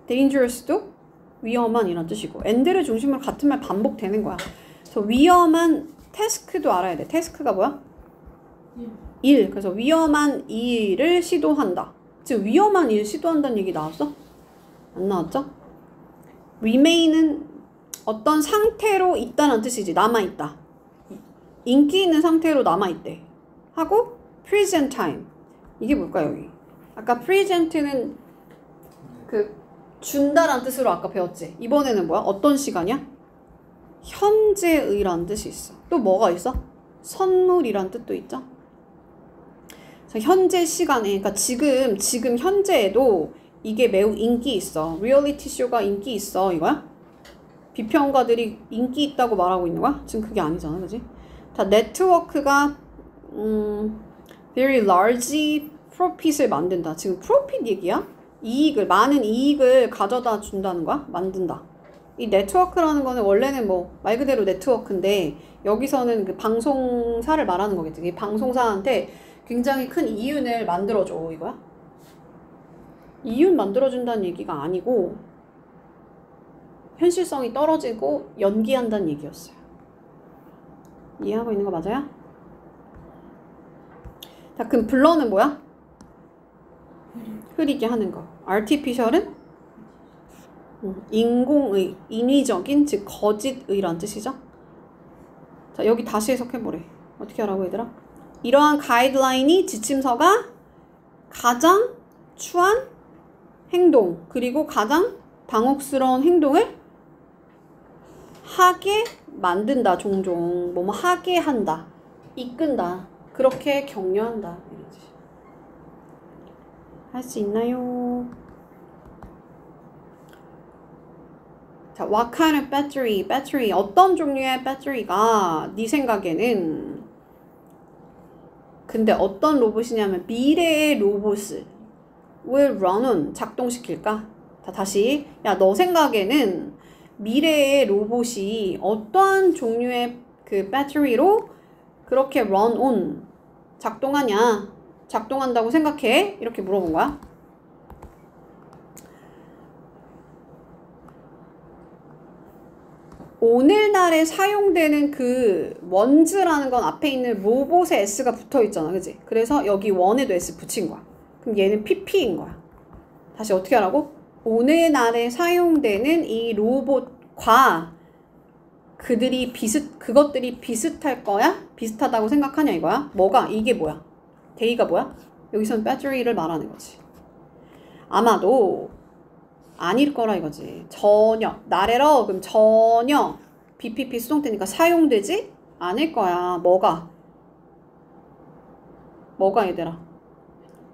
dangerous도 위험한 이란 뜻이고, and를 중심으로 같은 말 반복되는 거야. 그래서 위험한 task도 알아야 돼. task가 뭐야? 일. 그래서 위험한 일을 시도한다. 지금 위험한 일 시도한다는 얘기 나왔어? 안 나왔죠? remain은 어떤 상태로 있다는 뜻이지. 남아있다. 인기 있는 상태로 남아있대. 하고 present time. 이게 뭘까 여기? 아까 present는 그 준다란 뜻으로 아까 배웠지. 이번에는 뭐야? 어떤 시간이야? 현재의란 뜻이 있어. 또 뭐가 있어? 선물이란 뜻도 있죠. 그래서 현재 시간에, 그러니까 지금 현재에도 이게 매우 인기 있어. 리얼리티 쇼가 인기 있어. 이거야? 비평가들이 인기 있다고 말하고 있는 거야? 지금 그게 아니잖아, 그지? 다 네트워크가 very large profit을 만든다. 지금 profit 얘기야? 많은 이익을 가져다 준다는 거야? 만든다. 이 네트워크라는 거는 원래는 뭐 말 그대로 네트워크인데 여기서는 그 방송사를 말하는 거겠지. 이 방송사한테 굉장히 큰 이윤을 만들어줘. 이거야? 이윤 만들어준다는 얘기가 아니고 현실성이 떨어지고 연기한다는 얘기였어요. 이해하고 있는 거 맞아요? 자, 그럼 블러는 뭐야? 흐리게 하는 거. artificial은 인공의, 인위적인, 즉 거짓의란 뜻이죠. 자, 여기 다시 해석해보래. 어떻게 하라고 얘들아? 이러한 가이드라인이 지침서가 가장 추한 행동 그리고 가장 당혹스러운 행동을 하게 만든다. 종종 뭐뭐 하게 한다. 이끈다. 그렇게 격려한다. 할 수 있나요? 자, what kind of battery? 배터리 어떤 종류의 배터리가 네 생각에는 근데 어떤 로봇이냐면 미래의 로봇을 will run on 작동시킬까? 자, 다시 야, 너 생각에는 미래의 로봇이 어떠한 종류의 그 배터리로 그렇게 run on 작동하냐? 작동한다고 생각해? 이렇게 물어본 거야. 오늘날에 사용되는 그 원즈라는 건 앞에 있는 로봇에 S가 붙어 있잖아. 그치? 그래서 여기 원에도 S 붙인 거야. 그럼 얘는 PP인 거야. 다시 어떻게 하라고? 오늘날에 사용되는 이 로봇과 그것들이 비슷할 거야? 비슷하다고 생각하냐 이거야? 뭐가? 이게 뭐야? 데이가 뭐야? 여기서는 배터리를 말하는 거지. 아마도 아닐 거라 이거지. 전혀. 나래러 그럼 전혀 BPP 수동태니까 사용되지 않을 거야. 뭐가 얘들아?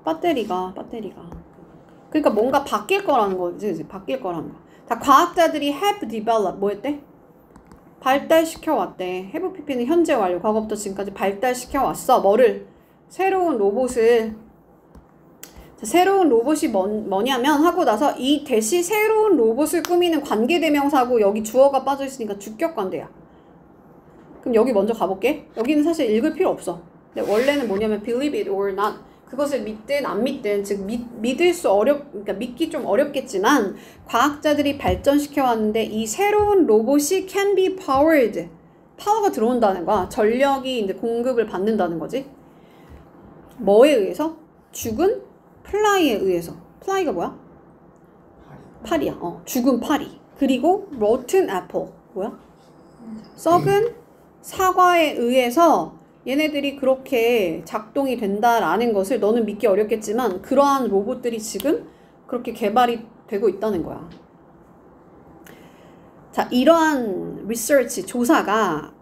배터리가. 그러니까 뭔가 바뀔 거라는 거지. 바뀔 거라는 거. 다 과학자들이 have developed 뭐 했대? 발달시켜 왔대. have pp는 현재 완료, 과거부터 지금까지 발달시켜 왔어. 뭐를? 새로운 로봇을. 자, 새로운 로봇이 뭐냐면 하고 나서 이 대시 새로운 로봇을 꾸미는 관계대명사고 여기 주어가 빠져 있으니까 주격관대야. 그럼 여기 먼저 가볼게. 여기는 사실 읽을 필요 없어. 근데 원래는 뭐냐면 believe it or not, 그것을 믿든 안 믿든, 즉 믿을 수 그러니까 믿기 좀 어렵겠지만 과학자들이 발전시켜 왔는데 이 새로운 로봇이 can be powered, 파워가 들어온다는 거야. 전력이 이제 공급을 받는다는 거지. 뭐에 의해서? 죽은 플라이에 의해서. 플라이가 뭐야? 파리야. 죽은 파리. 그리고 rotten apple, 뭐야? 썩은 사과에 의해서 얘네들이 그렇게 작동이 된다라는 것을 너는 믿기 어렵겠지만 그러한 로봇들이 지금 그렇게 개발이 되고 있다는 거야. 자, 이러한 리서치, 조사가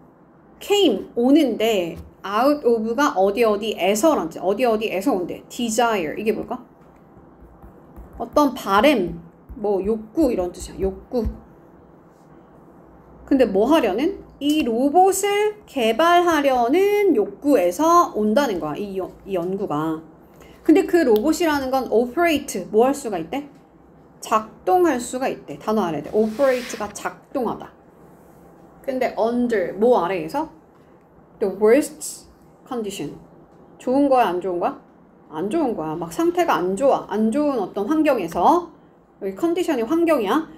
came, 오는데 out of가 어디에서란지, 어디에서 온대. desire, 이게 뭘까? 어떤 바램, 뭐 욕구 이런 뜻이야. 욕구. 근데 뭐 하려는? 이 로봇을 개발하려는 욕구에서 온다는 거야. 이 연구가. 근데 그 로봇이라는 건 operate, 뭐 할 수가 있대? 작동할 수가 있대. 단어 알아야 돼. operate가 작동하다. 근데 under, 뭐 아래에서? The worst condition. 좋은 거야, 안 좋은 거야? 안 좋은 거야. 막 상태가 안 좋아. 안 좋은 어떤 환경에서, 여기 컨디션이 환경이야.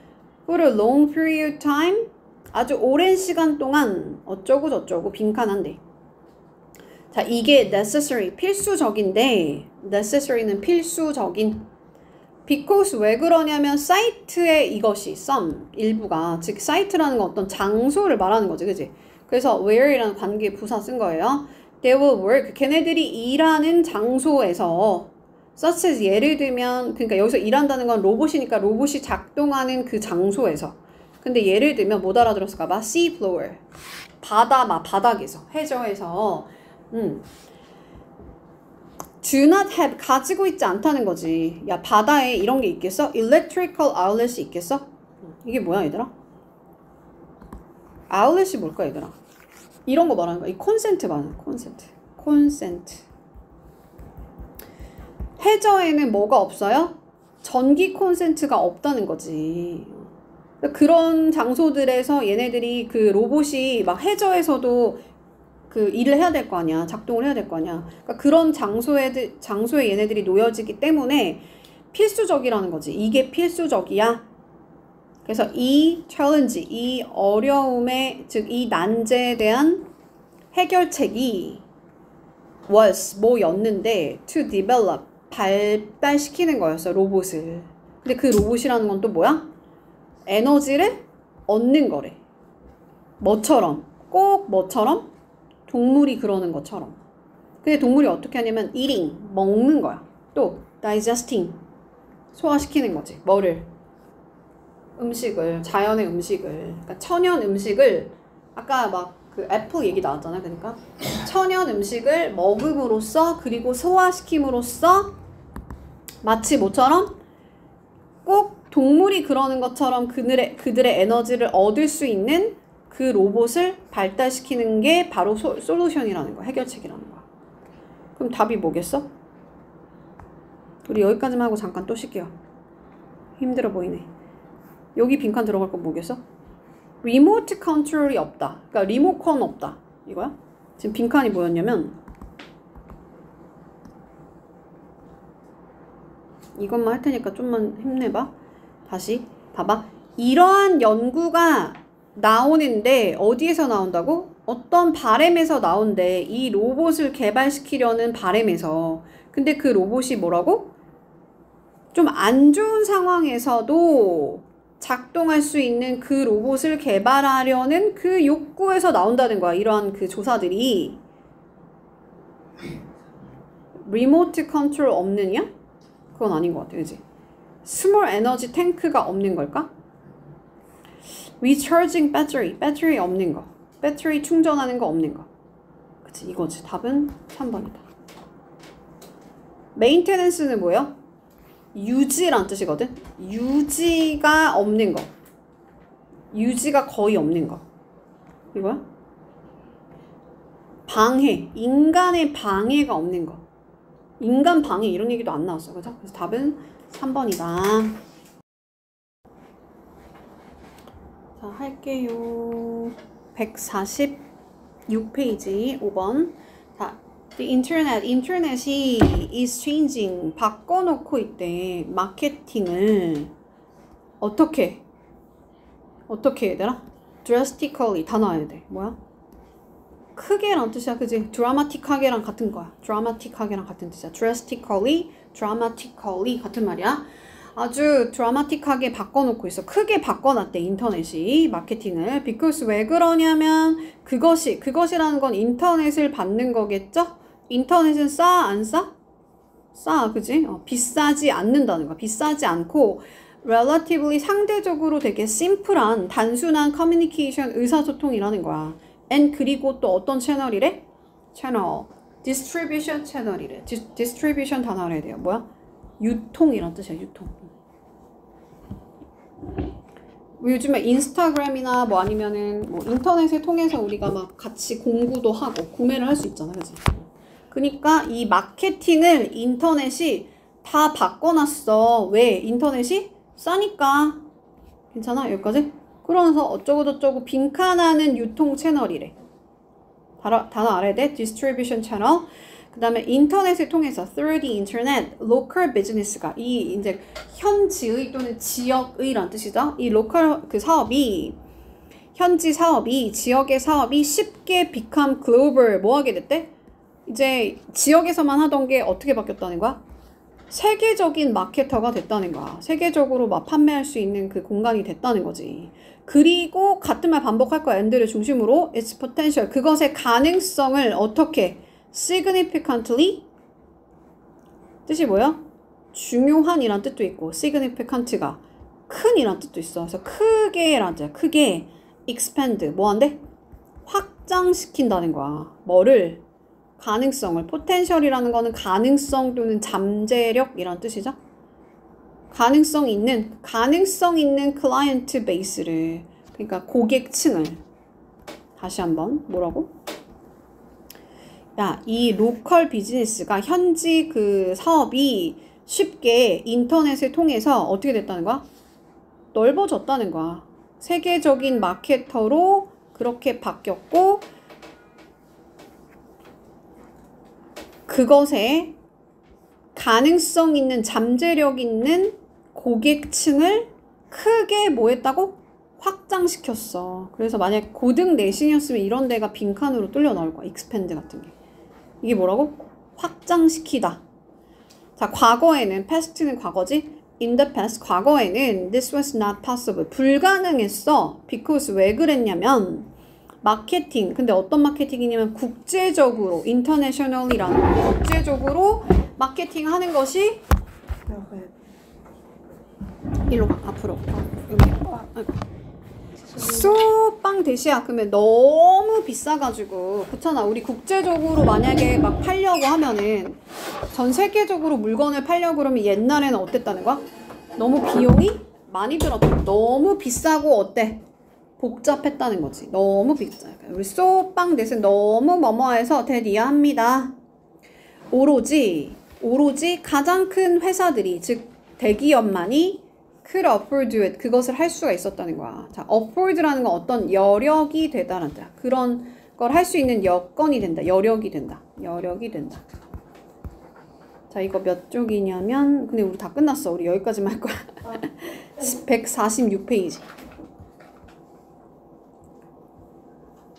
For a long period of time, 아주 오랜 시간 동안 어쩌고 저쩌고 빈칸한데. 자, 이게 necessary, 필수적인데, necessary는 필수적인. because 왜 그러냐면 사이트에 이것이 some, 일부가, 즉 사이트라는 건 어떤 장소를 말하는 거지, 그지? 그래서 where이라는 관계 부사 쓴 거예요. They will work, 걔네들이 일하는 장소에서, such as 예를 들면, 그러니까 여기서 일한다는 건 로봇이니까 로봇이 작동하는 그 장소에서. 근데 예를 들면 못 알아들었을까봐 sea floor, 바닥에서, 해저에서 do not have, 가지고 있지 않다는 거지. 야, 바다에 이런 게 있겠어? electrical outlet이 있겠어? 이게 뭐야 얘들아? outlet이 뭘까 얘들아? 이런 거 말하는 거야. 이 콘센트 말하는 거야. 콘센트. 해저에는 뭐가 없어요? 전기 콘센트가 없다는 거지. 그런 장소들에서 얘네들이 그 로봇이 막 해저에서도 그 일을 해야 될 거 아니야. 작동을 해야 될 거 아니야. 그러니까 그런 장소에 얘네들이 놓여지기 때문에 필수적이라는 거지. 이게 필수적이야. 그래서 이 챌린지, 이 어려움에, 즉 이 난제에 대한 해결책이 was, 뭐였는데 to develop, 발달시키는 거였어, 로봇을. 근데 그 로봇이라는 건 또 뭐야? 에너지를 얻는 거래. 뭐처럼? 꼭 뭐처럼? 동물이 그러는 것처럼. 근데 동물이 어떻게 하냐면 eating, 먹는 거야. 또 digesting, 소화시키는 거지. 뭐를? 음식을, 자연의 음식을. 그러니까 천연 음식을, 아까 막 그 애플 얘기 나왔잖아. 그러니까 천연 음식을 먹음으로써, 그리고 소화시킴으로써 마치 뭐처럼? 꼭 동물이 그러는 것처럼 그들의 에너지를 얻을 수 있는 그 로봇을 발달시키는 게 바로 솔루션이라는 거야. 해결책이라는 거야. 그럼 답이 뭐겠어? 우리 여기까지만 하고 잠깐 또 쉴게요. 힘들어 보이네. 여기 빈칸 들어갈 건 뭐겠어? 리모트 컨트롤이 없다. 그러니까 리모컨 없다. 이거야? 지금 빈칸이 뭐였냐면 이것만 할 테니까 좀만 힘내봐. 다시 봐봐. 이러한 연구가 나오는데 어디에서 나온다고? 어떤 바램에서 나온대. 이 로봇을 개발시키려는 바램에서. 근데 그 로봇이 뭐라고? 좀 안 좋은 상황에서도 작동할 수 있는 그 로봇을 개발하려는 그 욕구에서 나온다는 거야. 이러한 그 조사들이. 리모트 컨트롤 없느냐? 그건 아닌 것 같아. 그치? 스몰 에너지 탱크가 없는 걸까? Recharging battery, 배터리 없는 거. 배터리 충전하는 거 없는 거. 그치, 이거지. 답은 3번이다. Maintenance는 뭐예요? 유지란 뜻이거든? 유지가 없는 거. 유지가 거의 없는 거. 이거야? 방해. 인간의 방해가 없는 거. 인간 방해 이런 얘기도 안 나왔어. 그죠? 그래서 답은 3번이다. 자, 할게요. 146페이지 5번. 자, 인터넷이 is changing. 바꿔놓고 있대. 마케팅을. 어떻게 얘들아? drastically 다 나와야 돼. 뭐야? 크게란 뜻이야, 그지? 드라마틱하게랑 같은 거야. 드라마틱하게랑 같은 뜻이야. drastically 같은 말이야. 아주 드라마틱하게 바꿔놓고 있어. 크게 바꿔놨대, 인터넷이 마케팅을. because 왜 그러냐면 그것이라는 건 인터넷을 받는 거겠죠? 인터넷은 싸, 안 싸? 싸, 그지? 비싸지 않는다는 거야. 비싸지 않고 relatively 상대적으로 되게 심플한 단순한 커뮤니케이션 의사소통이라는 거야. and 그리고 또 어떤 채널이래? 채널 distribution 채널이래. distribution 단어 알아야 돼요. 뭐야? 유통이란 뜻이야. 유통. 요즘에 인스타그램이나 뭐 아니면은 뭐 인터넷을 통해서 우리가 막 같이 공부도 하고 구매를 할 수 있잖아, 그지? 그러니까 이 마케팅을 인터넷이 다 바꿔놨어. 왜? 인터넷이 싸니까. 괜찮아? 여기까지? 그러면서 어쩌고저쩌고 빈칸하는 유통 채널이래. 단어 알아야 돼? distribution 채널. 그 다음에 인터넷을 통해서 through the internet, local business가 이 이제 현지의 또는 지역의란 뜻이죠. 이 local 그 사업이 현지 사업이 지역의 사업이 쉽게 become global 뭐 하게 됐대? 이제 지역에서만 하던 게 어떻게 바뀌었다는 거야? 세계적인 마케터가 됐다는 거야. 세계적으로 막 판매할 수 있는 그 공간이 됐다는 거지. 그리고 같은 말 반복할 거야. and를 중심으로 its potential 그것의 가능성을 어떻게 significantly 뜻이 뭐야? 중요한이란 뜻도 있고 significant가 큰이란 뜻도 있어. 그래서 크게란 뜻이야. 크게 expand 뭐한대? 확장시킨다는 거야. 뭐를? 가능성을. 포텐셜이라는 거는 가능성 또는 잠재력이란 뜻이죠. 가능성 있는 클라이언트 베이스를 그러니까 고객층을 다시 한번 뭐라고? 야, 이 로컬 비즈니스가 현지 그 사업이 쉽게 인터넷을 통해서 어떻게 됐다는 거야? 넓어졌다는 거야. 세계적인 마케터로 그렇게 바뀌었고 그것에 가능성 있는 잠재력 있는 고객층을 크게 뭐 했다고? 확장시켰어. 그래서 만약 고등 내신이었으면 이런 데가 빈칸으로 뚫려 나올 거야. 익스펜드 같은 게. 이게 뭐라고? 확장시키다. 자, 과거에는 past는 과거지. in the past 과거에는 this was not possible. 불가능했어. because 왜 그랬냐면 마케팅. 근데 어떤 마케팅이냐면 국제적으로 international이라는 국제적으로 마케팅 하는 것이 일로 가. 앞으로. 소빵 대시야. 그러면 너무 비싸가지고 그렇잖아. 우리 국제적으로 만약에 막 팔려고 하면은 전 세계적으로 물건을 팔려고 그러면 옛날에는 어땠다는 거야? 너무 비용이 많이 들었다. 너무 비싸고 어때? 복잡했다는 거지. 너무 비싸. 우리 소빵 대신 너무 뭐뭐해서 대리합니다. 오로지 가장 큰 회사들이 즉 대기업만이 could afford it 그것을 할 수가 있었다는 거야. 자, afford라는 건 어떤 여력이 되다라는 뜻. 그런 걸 할 수 있는 여건이 된다. 여력이 된다. 자, 이거 몇 쪽이냐면 근데 우리 다 끝났어. 우리 여기까지만 할 거야. 146페이지.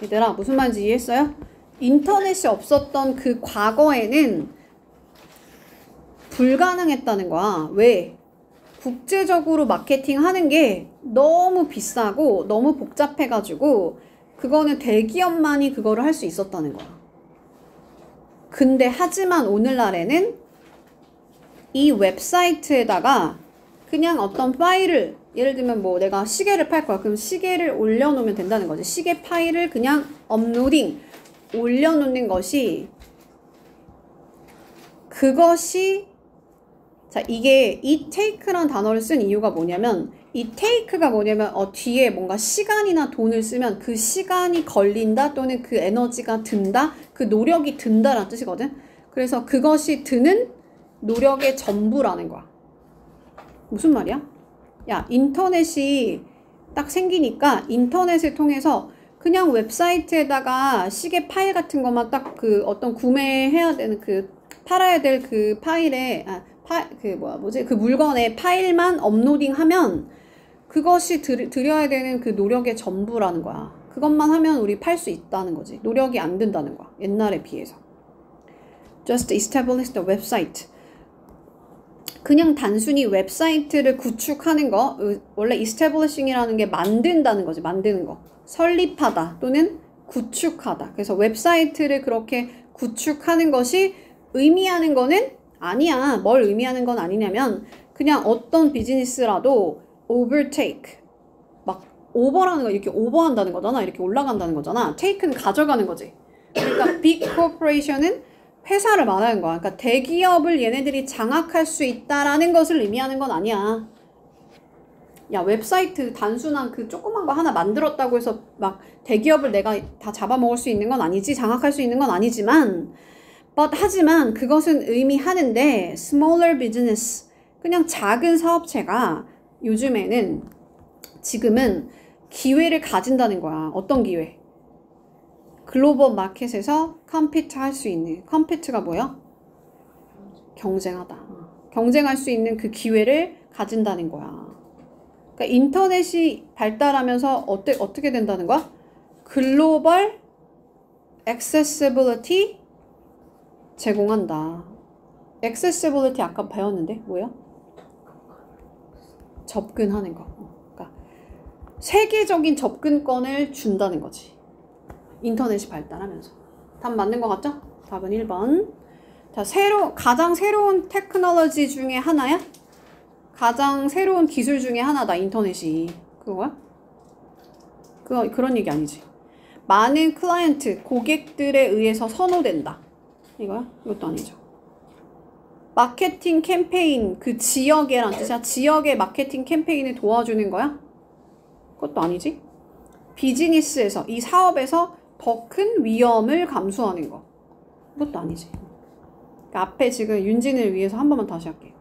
얘들아 무슨 말인지 이해했어요? 인터넷이 없었던 그 과거에는 불가능했다는 거야. 왜? 국제적으로 마케팅 하는 게 너무 비싸고 너무 복잡해가지고 그거는 대기업만이 그거를 할 수 있었다는 거야. 근데 하지만 오늘날에는 이 웹사이트에다가 그냥 어떤 파일을 예를 들면 뭐 내가 시계를 팔 거야. 그럼 시계를 올려놓으면 된다는 거지. 시계 파일을 그냥 업로딩 올려놓는 것이 그것이 자 이게 이 take란 단어를 쓴 이유가 뭐냐면 이 take가 뭐냐면 뒤에 뭔가 시간이나 돈을 쓰면 그 시간이 걸린다 또는 그 에너지가 든다, 그 노력이 든다라는 뜻이거든. 그래서 그것이 드는 노력의 전부라는 거야. 무슨 말이야? 야, 인터넷이 딱 생기니까 인터넷을 통해서 그냥 웹사이트에다가 시계 파일 같은 것만 딱 그 어떤 구매해야 되는 그 팔아야 될 그 파일에 그 물건의 파일만 업로딩하면 그것이 들여야 되는 그 노력의 전부라는 거야. 그것만 하면 우리 팔 수 있다는 거지. 노력이 안 든다는 거야. 옛날에 비해서. Just establish the website. 그냥 단순히 웹사이트를 구축하는 거, 원래 establishing이라는 게 만든다는 거지. 만드는 거. 설립하다 또는 구축하다. 그래서 웹사이트를 그렇게 구축하는 것이 의미하는 거는 아니야. 뭘 의미하는 건 아니냐면 그냥 어떤 비즈니스라도 overtake, 막 오버라는 거, 이렇게 오버한다는 거잖아. 이렇게 올라간다는 거잖아. take는 가져가는 거지. 그러니까 big corporation은 회사를 말하는 거야. 그러니까 대기업을 얘네들이 장악할 수 있다라는 것을 의미하는 건 아니야. 야, 웹사이트 단순한 그 조그만 거 하나 만들었다고 해서 막 대기업을 내가 다 잡아먹을 수 있는 건 아니지. 장악할 수 있는 건 아니지만 하지만 그것은 의미하는데 smaller business, 그냥 작은 사업체가 요즘에는 지금은 기회를 가진다는 거야. 어떤 기회? 글로벌 마켓에서 컴피트 할 수 있는, 컴피트가 뭐야? 경쟁하다. 경쟁할 수 있는 그 기회를 가진다는 거야. 그러니까 인터넷이 발달하면서 어떻게 된다는 거야? 글로벌 액세시빌리티 제공한다. 액세시빌리티 아까 배웠는데 뭐야? 접근하는 거. 그러니까 세계적인 접근권을 준다는 거지. 인터넷이 발달하면서. 답 맞는 것 같죠? 답은 1번. 자, 가장 새로운 테크놀로지 중에 하나야? 가장 새로운 기술 중에 하나다, 인터넷이. 그거야? 그런 얘기 아니지. 많은 클라이언트, 고객들에 의해서 선호된다. 이거야? 이것도 아니죠. 마케팅 캠페인, 그 지역에란 뜻이야. 지역의 마케팅 캠페인을 도와주는 거야? 그것도 아니지. 비즈니스에서, 이 사업에서 더 큰 위험을 감수하는 거. 그것도 아니지. 그러니까 앞에 지금 윤진을 위해서 한 번만 다시 할게.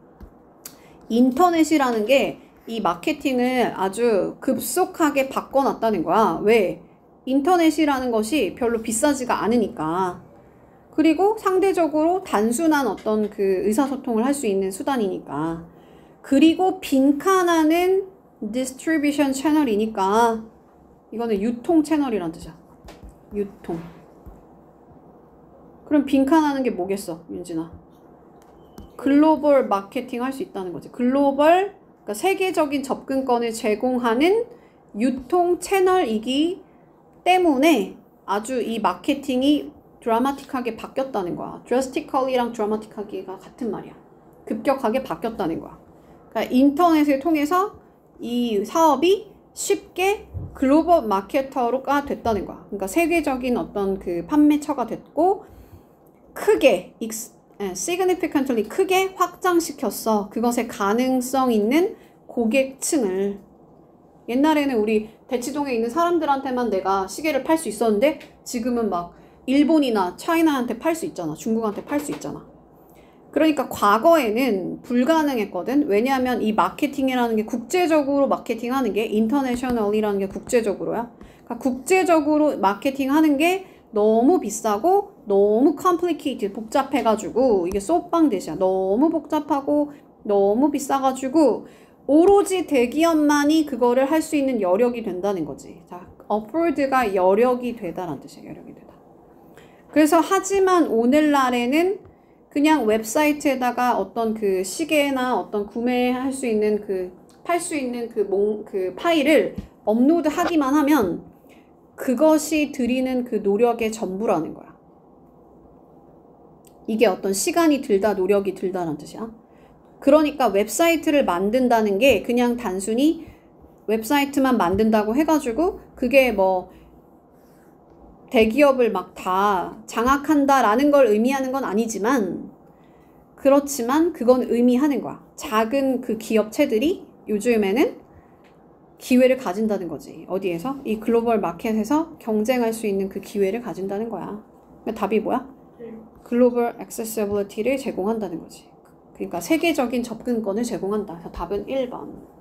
인터넷이라는 게 이 마케팅을 아주 급속하게 바꿔놨다는 거야. 왜? 인터넷이라는 것이 별로 비싸지가 않으니까. 그리고 상대적으로 단순한 어떤 그 의사소통을 할 수 있는 수단이니까. 그리고 빈칸하는 디스트리뷰션 채널이니까. 이거는 유통 채널이란 뜻이야. 유통. 그럼 빈칸하는 게 뭐겠어, 윤진아? 글로벌 마케팅 할 수 있다는 거지. 글로벌, 그러니까 세계적인 접근권을 제공하는 유통 채널이기 때문에 아주 이 마케팅이 드라마틱하게 바뀌었다는 거야. drastically랑 dramatic하게가 같은 말이야. 급격하게 바뀌었다는 거야. 그러니까 인터넷을 통해서 이 사업이 쉽게 글로벌 마케터가 됐다는 거야. 그러니까 세계적인 어떤 그 판매처가 됐고 크게 significantly 크게 확장시켰어. 그것의 가능성 있는 고객층을. 옛날에는 우리 대치동에 있는 사람들한테만 내가 시계를 팔 수 있었는데 지금은 막 일본이나 차이나한테 팔 수 있잖아. 중국한테 팔 수 있잖아. 그러니까 과거에는 불가능했거든. 왜냐하면 이 마케팅이라는 게 국제적으로 마케팅하는 게 international이라는 게 국제적으로야. 그러니까 국제적으로 마케팅하는 게 너무 비싸고 너무 complicated, 복잡해가지고 이게 쏘빵대시야. 너무 복잡하고 너무 비싸가지고 오로지 대기업만이 그거를 할 수 있는 여력이 된다는 거지. 자, afford가 여력이 되다라는 뜻이야. 여력이 되다. 그래서 하지만 오늘날에는 그냥 웹사이트에다가 어떤 그 시계나 어떤 구매할 수 있는 팔 수 있는 그 파일을 업로드 하기만 하면 그것이 들이는 그 노력의 전부라는 거야. 이게 어떤 시간이 들다, 노력이 들다라는 뜻이야. 그러니까 웹사이트를 만든다는 게 그냥 단순히 웹사이트만 만든다고 해가지고 그게 뭐 대기업을 막 다 장악한다라는 걸 의미하는 건 아니지만 그렇지만 그건 의미하는 거야. 작은 그 기업체들이 요즘에는 기회를 가진다는 거지. 어디에서? 이 글로벌 마켓에서 경쟁할 수 있는 그 기회를 가진다는 거야. 그러니까 답이 뭐야? 글로벌 액세시빌리티를 제공한다는 거지. 그러니까 세계적인 접근권을 제공한다. 그래서 답은 1번.